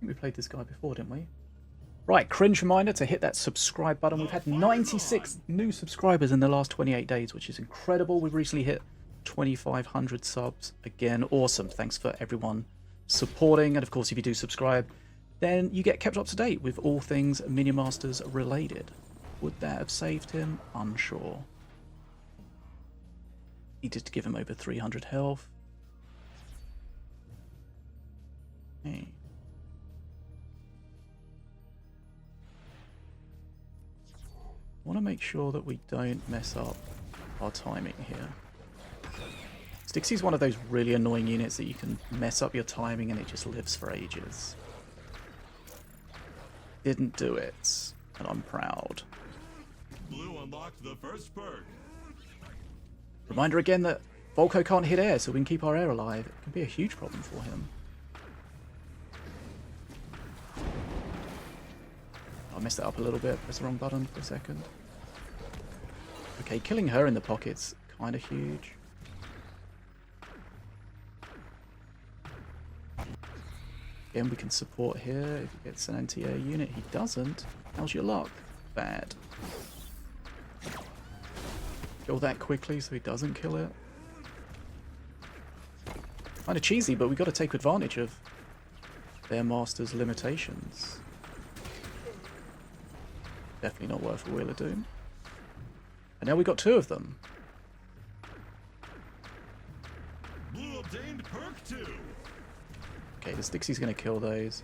we played this guy before, didn't we? Right, cringe reminder to hit that subscribe button. We've had 96 new subscribers in the last 28 days, which is incredible. We've recently hit 2,500 subs. Again, awesome. Thanks for everyone supporting. And of course, if you do subscribe, then you get kept up to date with all things Minion Masters related. Would that have saved him? Unsure. Needed to give him over 300 health. Hey. I want to make sure that we don't mess up our timing here. Stixie's one of those really annoying units that you can mess up your timing and it just lives for ages. Didn't do it, and I'm proud. Blue unlocked the first perk. Reminder again that Volko can't hit air, so we can keep our air alive. It can be a huge problem for him. I messed that up a little bit. Press the wrong button for a second. Okay, killing her in the pocket's kind of huge. Again, we can support here if he gets an anti-air unit. He doesn't. How's your luck? Bad. Kill that quickly so he doesn't kill it. Kind of cheesy, but we've got to take advantage of their master's limitations. Definitely not worth a Wheel of Doom. And now we've got two of them. Blue obtained perk 2. Okay, the Stixie's going to kill those.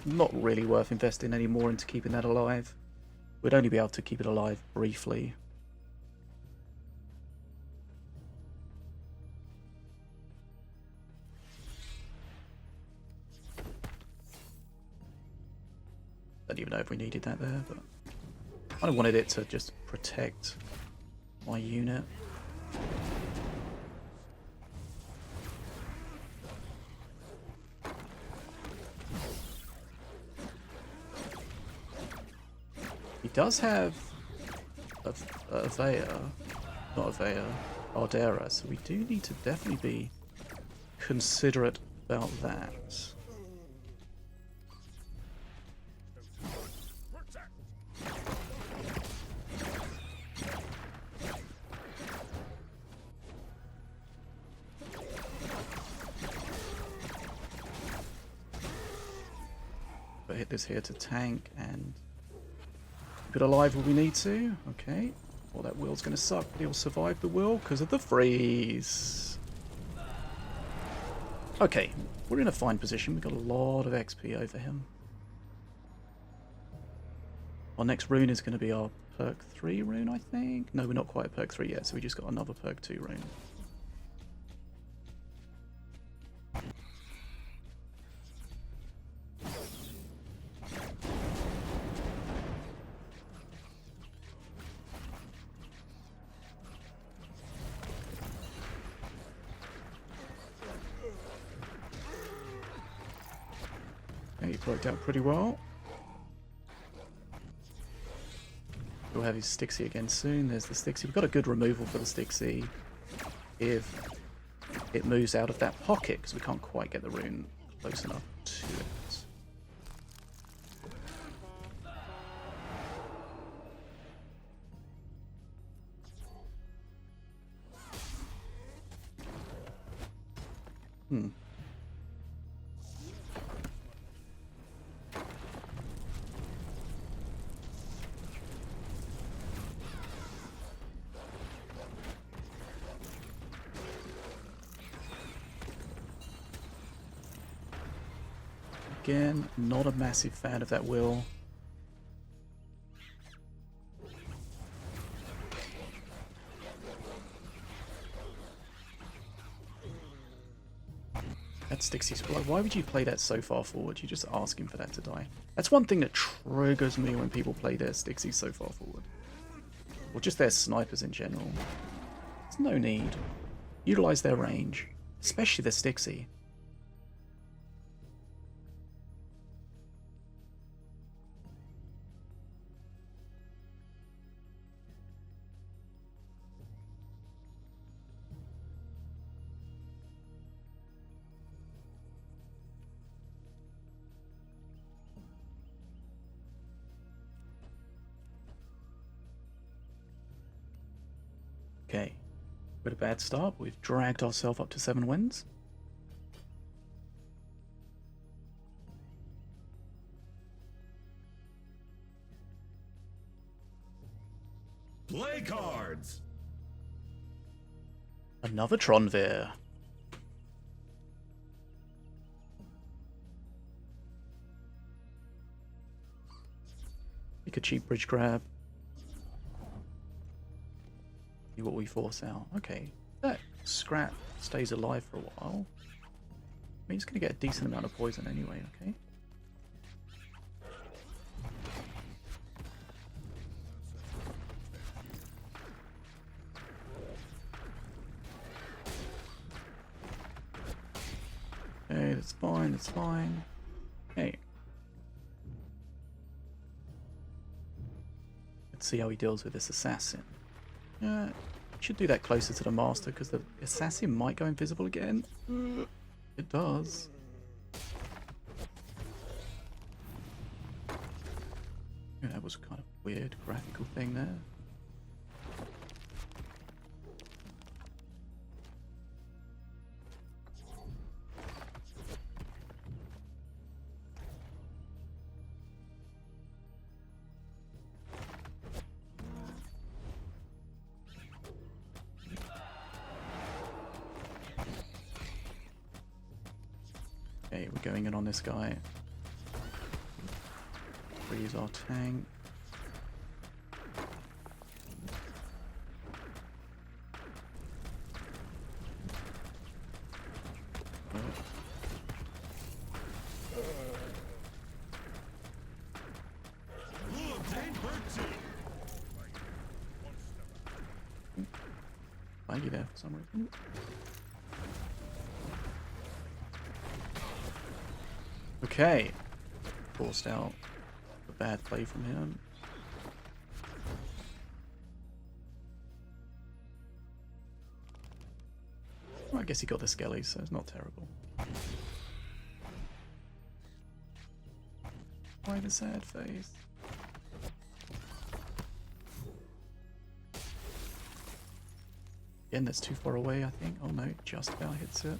Not really worth investing any more into keeping that alive. We'd only be able to keep it alive briefly. Don't even know if we needed that there, but I wanted it to just protect my unit. He does have a Veya, not a Veya, Ardera, so we do need to definitely be considerate about that. But hit this here to tank and keep it alive when we need to. Okay. Well, that wheel's going to suck, but he'll survive the wheel because of the freeze. Okay, we're in a fine position. We've got a lot of XP over him. Our next rune is going to be our perk 3 rune, I think. No, we're not quite at perk 3 yet, so we just got another perk 2 rune. Okay, he worked out pretty well. We'll have his Stixie again soon. There's the Stixie. We've got a good removal for the Stixie if it moves out of that pocket, because we can't quite get the rune close enough to it. Again, not a massive fan of that will. That Stixie's blood. Why would you play that so far forward? You're just asking for that to die. That's one thing that triggers me when people play their Stixies so far forward. Or just their snipers in general. There's no need. Utilize their range. Especially the Stixie. Okay. With a bad start, we've dragged ourselves up to 7 wins. Play cards. Another Tronveir. Make a cheap bridge grab. See what we force out. Okay, that scrap stays alive for a while. I mean, it's going to get a decent amount of poison anyway, okay? Okay, that's fine, that's fine. Hey. Let's see how he deals with this assassin. Yeah, should do that closer to the master because the assassin might go invisible again. It does. Yeah, that was kind of weird graphical thing there. Okay, we're going in on this guy. Freeze our tank. Laggy there for some reason. Okay, forced out a bad play from him. Well, I guess he got the skelly, so it's not terrible. Why the sad face? Again, that's too far away, I think. Oh no, just about hits it.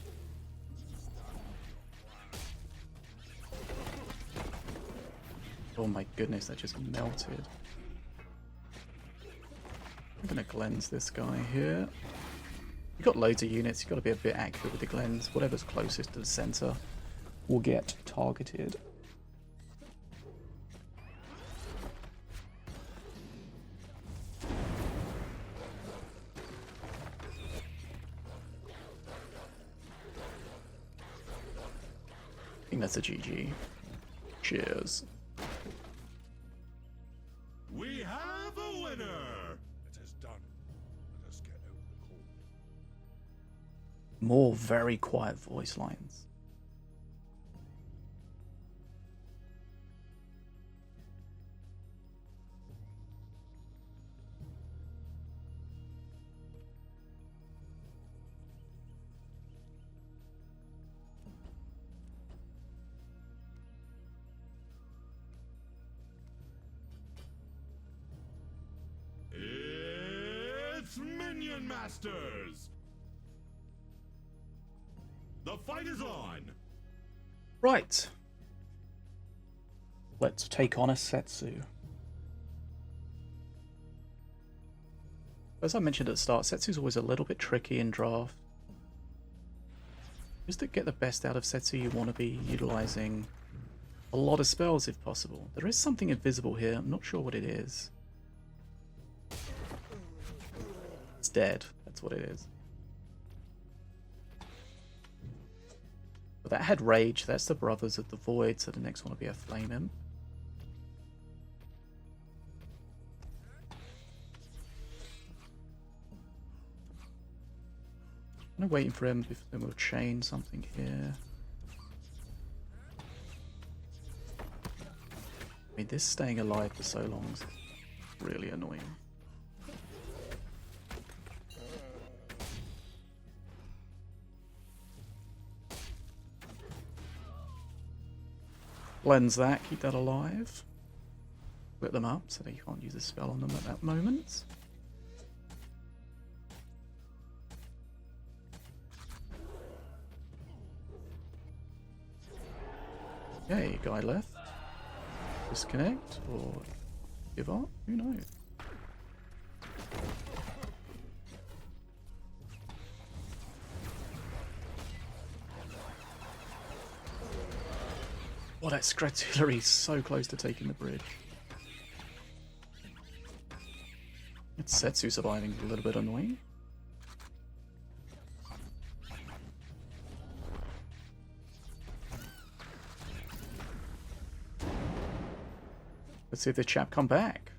Oh my goodness, that just melted. I'm gonna cleanse this guy here. You've got loads of units, you've got to be a bit accurate with the cleanse. Whatever's closest to the center will get targeted. I think that's a GG. Cheers. We have a winner! It is done. Let us get over the cold. More very quiet voice lines. It's Minion Masters! The fight is on! Right. Let's take on a Setsu. As I mentioned at the start, Setsu's always a little bit tricky in draft. Just to get the best out of Setsu, you want to be utilizing a lot of spells if possible. There is something invisible here, I'm not sure what it is. It's dead, that's what it is. But that had Rage, that's the Brothers of the Void, so the next one will be a Flame Imp. I'm waiting for him, then we'll chain something here. I mean, this staying alive for so long is really annoying. Cleanse that, keep that alive. Split them up so that you can't use a spell on them at that moment. Okay, guy left. Disconnect or give up? Who knows? Oh, that Scratulary is so close to taking the bridge. It's Setsu surviving a little bit annoying. Let's see if the chap come back.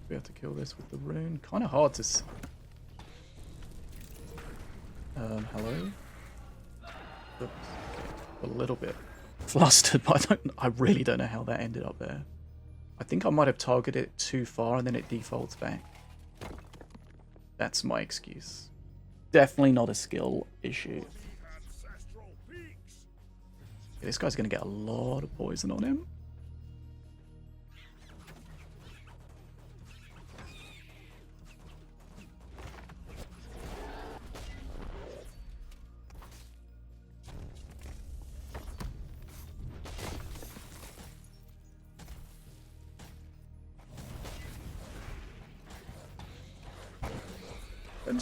We have to kill this with the rune. Kind of hard to see. Hello? Oops. Okay. A little bit flustered, but I really don't know how that ended up there. I think I might have targeted it too far and then it defaults back. That's my excuse. Definitely not a skill issue. Yeah, this guy's going to get a lot of poison on him.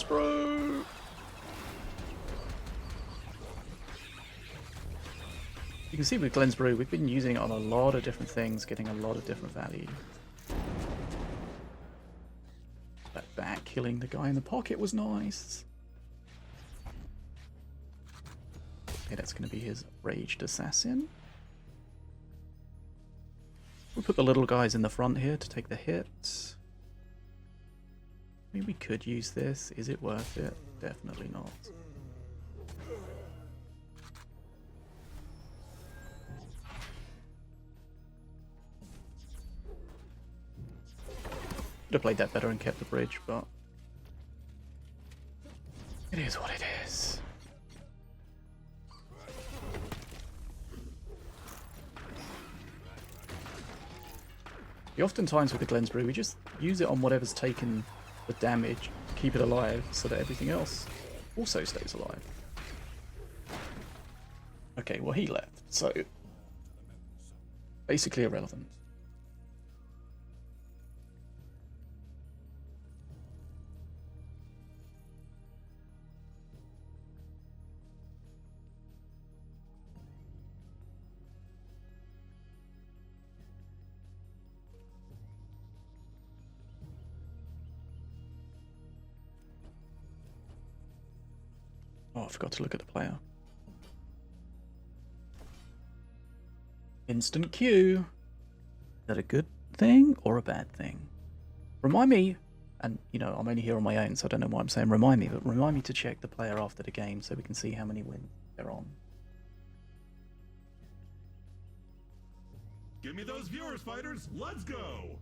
Bro. You can see with Glensbrew, we've been using it on a lot of different things, getting a lot of different value. That back killing the guy in the pocket was nice. Okay, that's going to be his Raged Assassin. We'll put the little guys in the front here to take the hits. I mean, we could use this. Is it worth it? Definitely not. Could have played that better and kept the bridge, but it is what it is. Oftentimes with the Glensbrew, we just use it on whatever's taken the damage, keep it alive so that everything else also stays alive. Okay, well he left, so basically irrelevant. Oh, I forgot to look at the player. Instant queue. Is that a good thing or a bad thing? Remind me, and you know, I'm only here on my own, so I don't know why I'm saying remind me, but remind me to check the player after the game so we can see how many wins they're on. Give me those viewers, fighters. Let's go.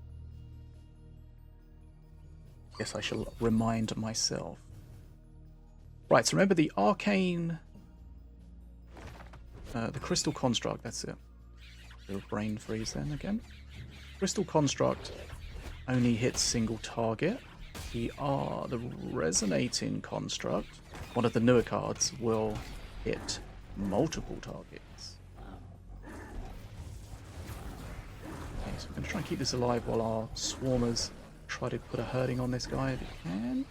Guess I shall remind myself. Right, so remember the arcane, the crystal construct, that's it. Little brain freeze then again. Crystal construct only hits single target. The resonating construct, one of the newer cards, will hit multiple targets. Okay, so we're going to try and keep this alive while our swarmers try to put a herding on this guy if we can.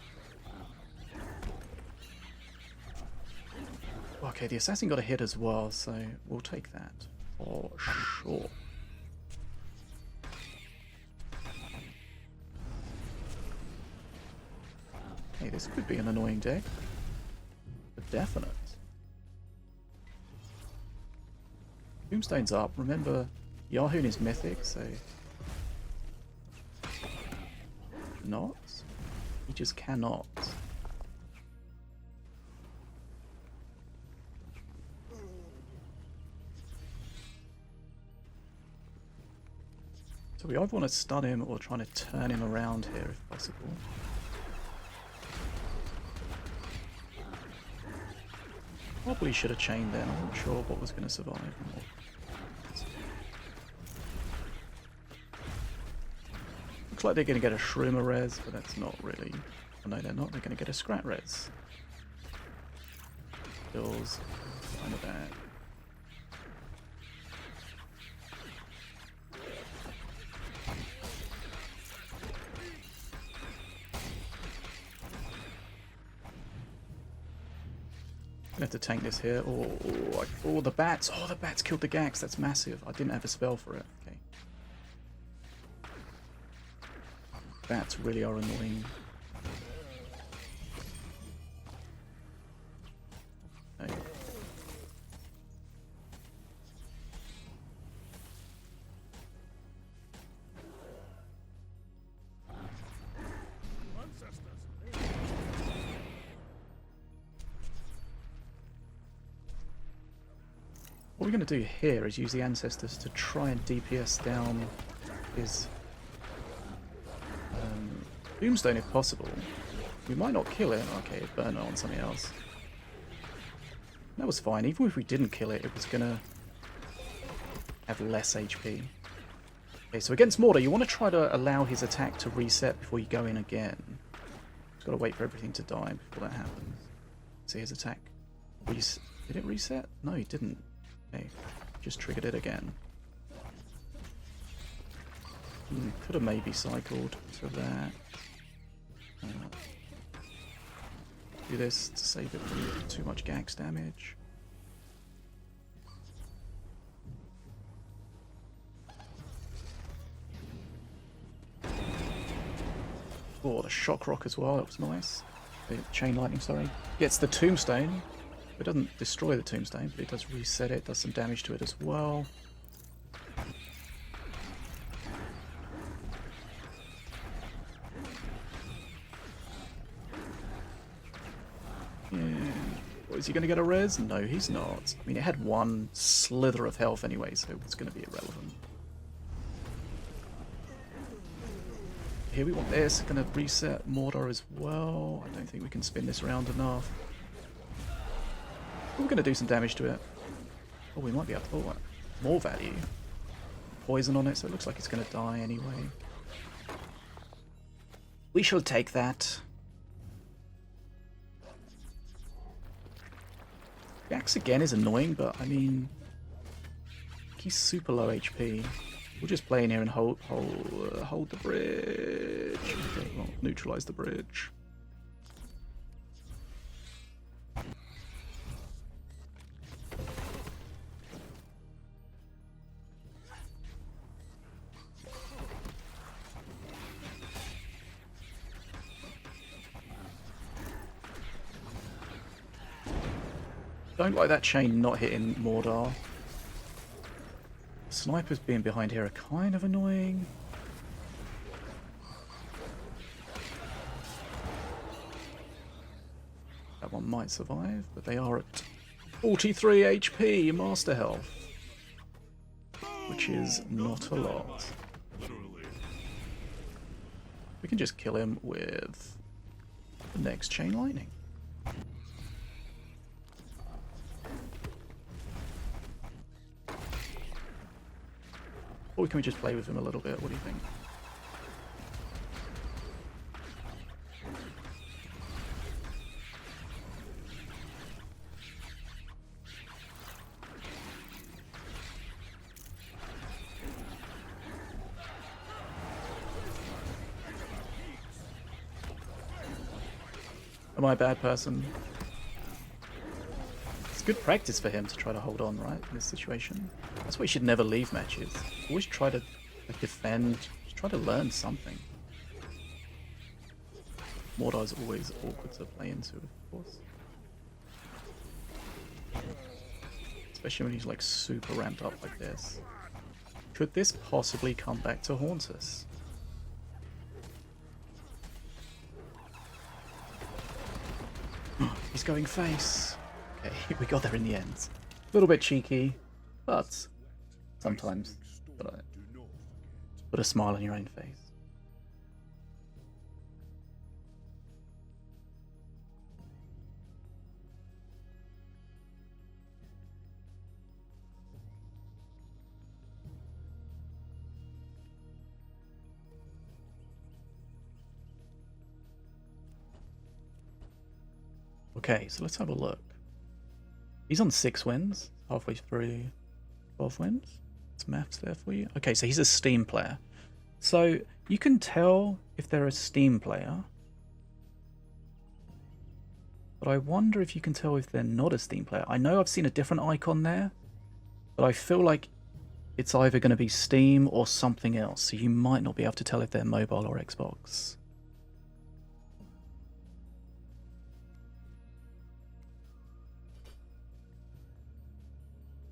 Okay, the assassin got a hit as well, so we'll take that for sure. Hey, this could be an annoying deck. For definite. Tombstone's up. Remember, Yahoo is mythic, so... Not. He just cannot. So we either want to stun him or try to turn him around here if possible. Probably should have chained then, I'm not sure what was going to survive. Looks like they're going to get a Shroomer res, but that's not really Oh no, they're not. They're going to get a scrat res. Kills. Kind of bad. I'm gonna have to tank this here. Oh, the bats! Oh, the bats killed the Gax. That's massive. I didn't have a spell for it. Okay. Bats really are annoying. Okay. What we're going to do here is use the Ancestors to try and DPS down his Tombstone if possible. We might not kill it. Okay, burn it on something else. That was fine. Even if we didn't kill it, it was going to have less HP. Okay, so against Mordor, you want to try to allow his attack to reset before you go in again. Just got to wait for everything to die before that happens. See his attack. Did it reset? No, it didn't. Okay, just triggered it again. Could have maybe cycled to that. Do this to save it from too much Gax damage. Oh, the Shock Rock as well, that was nice. The Chain Lightning, sorry. Gets the Tombstone. It doesn't destroy the Tombstone, but it does reset it, does some damage to it as well. Yeah. Is he going to get a res? No, he's not. I mean, it had one slither of health anyway, so it's going to be irrelevant. Here we want this. Going to reset Mordor as well. I don't think we can spin this around enough. We're going to do some damage to it. Oh, we might be able to... Oh, more value. Poison on it, so it looks like it's going to die anyway. We shall take that. Gax again is annoying, but I mean... he's super low HP. We'll just play in here and hold the bridge. Okay, well, neutralize the bridge. Don't like that chain not hitting Mordor. Snipers being behind here are kind of annoying. That one might survive, but they are at 43 HP Master Health, which is not a lot. We can just kill him with the next Chain Lightning. Or can we just play with him a little bit? What do you think? Am I a bad person? It's good practice for him to try to hold on, right, in this situation. That's why you should never leave matches. Always try to defend, just try to learn something. Mordor is always awkward to play into, of course. Especially when he's like super ramped up like this. Could this possibly come back to haunt us? He's going face. Okay, we got there in the end. A little bit cheeky, but sometimes put a smile on your own face. Okay, so let's have a look. He's on 6 wins, halfway through 12 wins. It's maths there for you. Okay, so he's a Steam player. So you can tell if they're a Steam player. But I wonder if you can tell if they're not a Steam player. I know I've seen a different icon there, but I feel like it's either going to be Steam or something else. So you might not be able to tell if they're mobile or Xbox.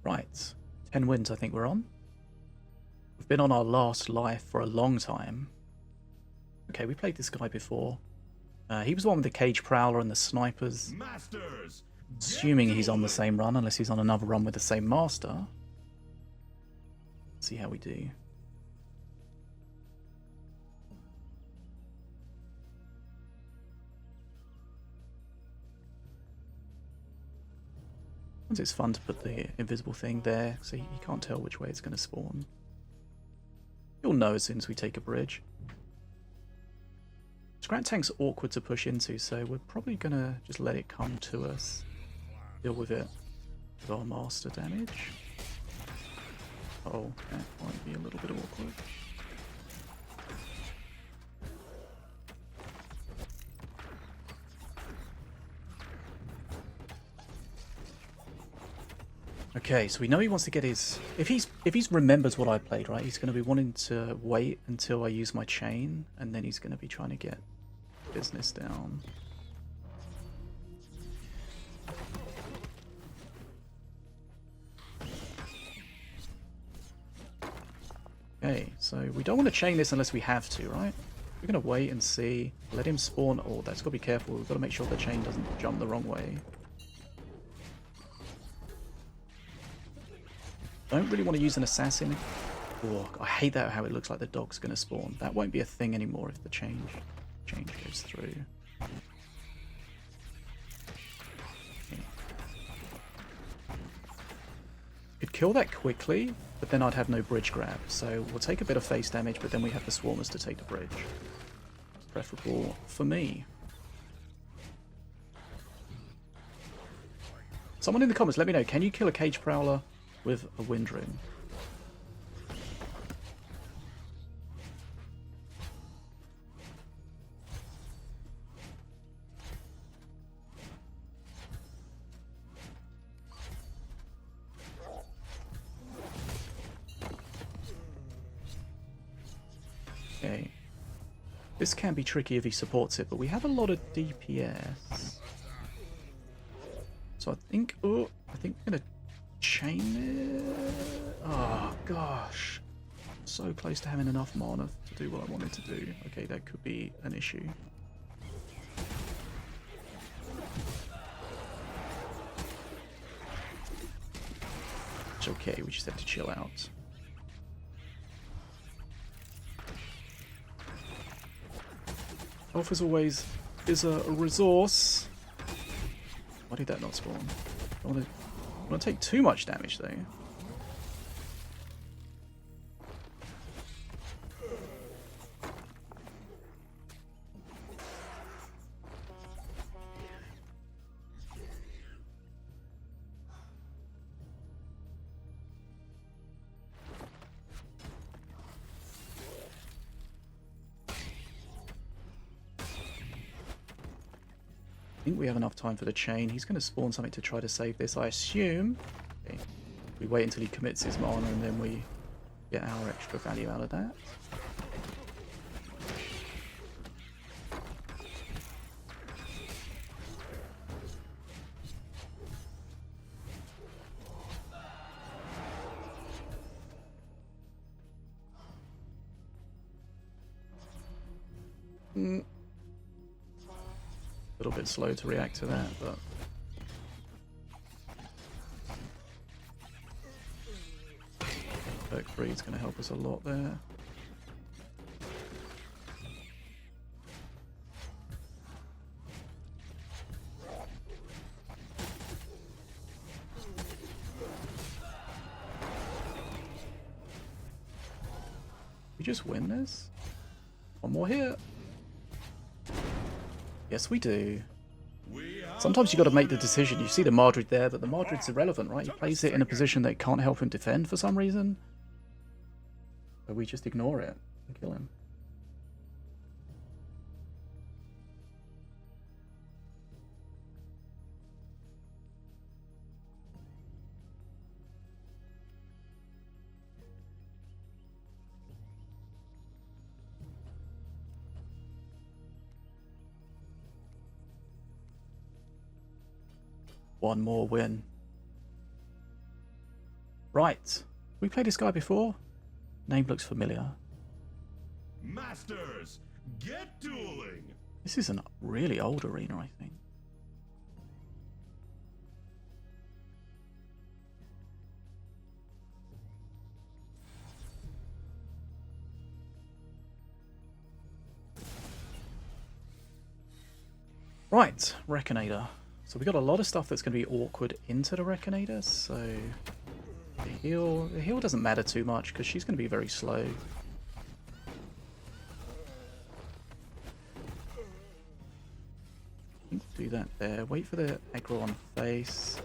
Right, 10 wins I think we're on. We've been on our last life for a long time. Okay, we played this guy before. He was the one with the Cage Prowler and the snipers. Masters, Assuming he's on the same run, unless he's on another run with the same master. Let's see how we do. It's fun to put the invisible thing there, so you can't tell which way it's going to spawn. You'll know as soon as we take a bridge. Scrap Tank's awkward to push into, so we're probably going to just let it come to us. Deal with it with our master damage. Oh, that might be a little bit awkward. Okay, so we know he wants to get his... If he's remembers what I played, right, he's going to be wanting to wait until I use my chain, and then he's going to be trying to get business down. Okay, so we don't want to chain this unless we have to, right? We're going to wait and see. Let him spawn. Oh, that's got to be careful. We've got to make sure the chain doesn't jump the wrong way. Don't really want to use an assassin. Oh, I hate that how it looks like the dog's going to spawn. That won't be a thing anymore if the change goes through. Okay. Could kill that quickly, but then I'd have no bridge grab. So we'll take a bit of face damage, but then we have the swarmers to take the bridge. Preferable for me. Someone in the comments, let me know, can you kill a Cage Prowler with a Wind Rune? Okay. This can be tricky if he supports it, but we have a lot of DPS. So I think, oh, I think we're gonna chain it. Oh gosh, so close to having enough mana to do what I wanted to do. Okay, that could be an issue. It's okay, we just have to chill out. Health as always is a resource. Why did that not spawn? I want to take too much damage though. I think we have enough time for the chain. He's going to spawn something to try to save this, I assume. Okay. We wait until he commits his mana and then we get our extra value out of that. A little bit slow to react to that, but Perk 3 is going to help us a lot there. We just win this? One more hit. Yes, we do. we Sometimes you got to make the decision. You see the Mardred there, but the Mardred's irrelevant, right? He plays it in a position that can't help him defend for some reason. So we just ignore it and kill him. One more win. Right. We played this guy before? Name looks familiar. Masters, get dueling! This is a really old arena, I think. Right, Reconator. So we got a lot of stuff that's going to be awkward into the Reconator, so the heal doesn't matter too much because she's going to be very slow. Do that there. Wait for the aggro on face.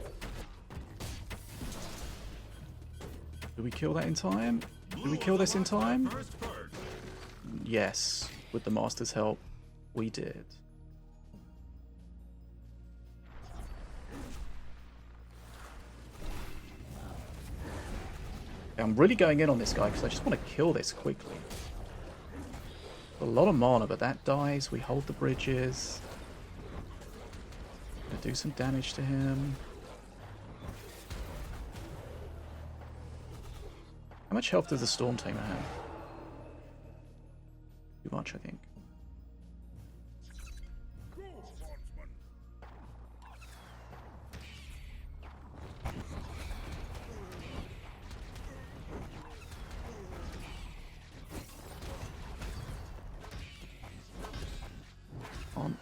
Do we kill that in time? Do we kill this in time? Yes, with the Master's help, we did. I'm really going in on this guy because I just want to kill this quickly. A lot of mana, but that dies. We hold the bridges. Gonna do some damage to him. How much health does the Storm Tamer have? Too much, I think.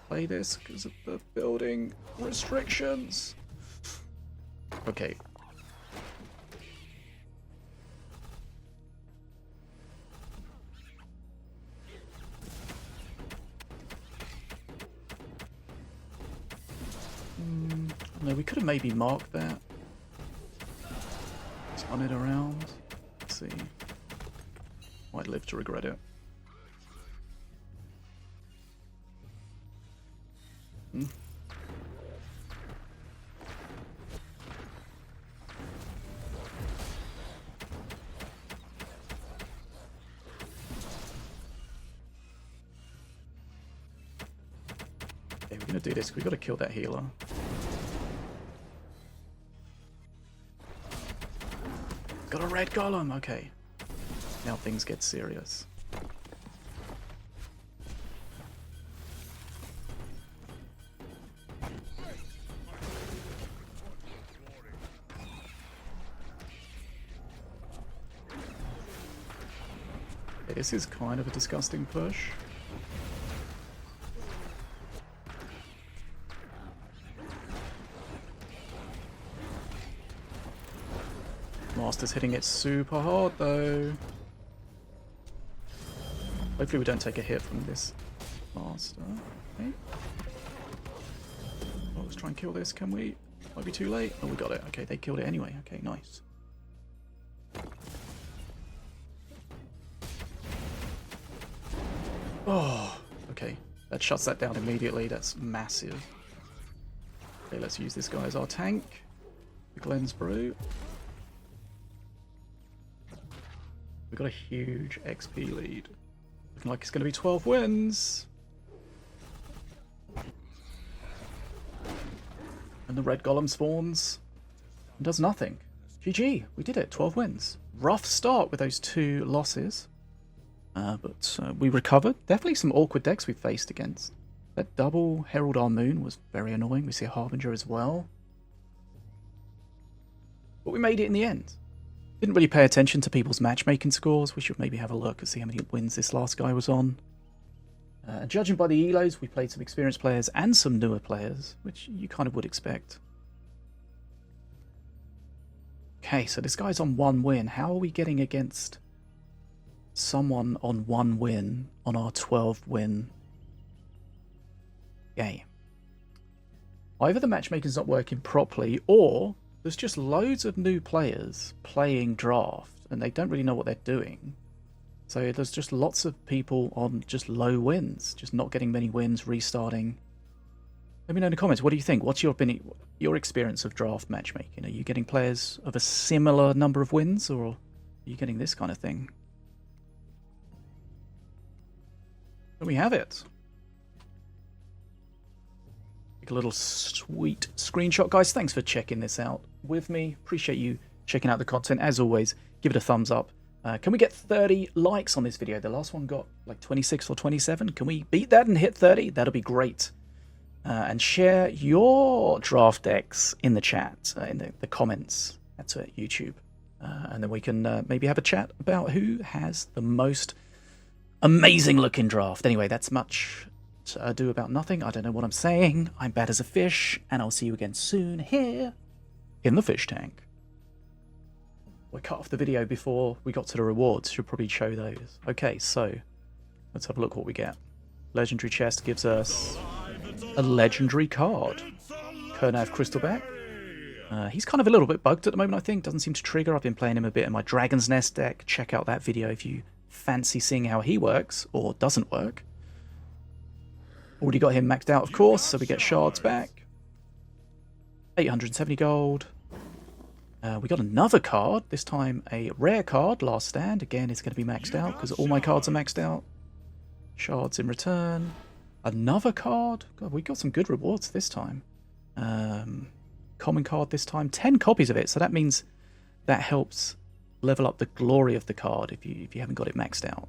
Play this because of the building restrictions. Okay. No, we could have maybe marked that. Spun it around. Let's see. Might live to regret it. Okay, we're gonna do this. We gotta kill that healer. Got a red golem. Okay, now things get serious. This is kind of a disgusting push. Master's hitting it super hard though. Hopefully we don't take a hit from this Master. Okay. Oh, let's try and kill this, can we? Might be too late. Oh, we got it. Okay, they killed it anyway. Okay, nice. Oh, okay. That shuts that down immediately. That's massive. Okay, let's use this guy as our tank. The Glenn's Brew. We've got a huge XP lead. Looking like it's going to be 12 wins. And the red golem spawns and does nothing. GG, we did it. 12 wins. Rough start with those 2 losses. But we recovered. Definitely some awkward decks we faced against. That double Herald Our Moon was very annoying. We see a Harbinger as well. But we made it in the end. Didn't really pay attention to people's matchmaking scores. We should maybe have a look and see how many wins this last guy was on. Judging by the elos, we played some experienced players and some newer players, which you kind of would expect. Okay, so this guy's on 1 win. How are we getting against someone on 1 win on our 12 win game? Either the matchmaking's not working properly, or there's just loads of new players playing Draft, and they don't really know what they're doing. So there's just lots of people on just low wins, just not getting many wins, restarting. Let me know in the comments, what do you think? What's your experience of Draft matchmaking? Are you getting players of a similar number of wins, or are you getting this kind of thing? There we have it. Take a little sweet screenshot, guys. Thanks for checking this out with me. Appreciate you checking out the content. As always, give it a thumbs up. Can we get 30 likes on this video? The last one got like 26 or 27. Can we beat that and hit 30? That'll be great. And share your draft decks in the chat, in the comments. That's at YouTube. And then we can maybe have a chat about who has the most amazing looking draft. Anyway, that's much ado about nothing. I don't know what I'm saying. I'm bad as a fish, and I'll see you again soon here in the fish tank. We cut off the video before we got to the rewards. Should probably show those. Okay, so let's have a look what we get. Legendary chest gives us a legendary card. Kurnav Crystalback. He's kind of a little bit bugged at the moment, I think. Doesn't seem to trigger. I've been playing him a bit in my Dragon's Nest deck. Check out that video if you fancy seeing how he works or doesn't work. Already got him maxed out, of course, so we get shards back. 870 gold. We got another card, this time a rare card, Last Stand. Again, it's going to be maxed out because all my cards are maxed out. Shards in return. Another card. God, we got some good rewards this time. Common card this time. 10 copies of it, so that means that helps level up the glory of the card if you haven't got it maxed out.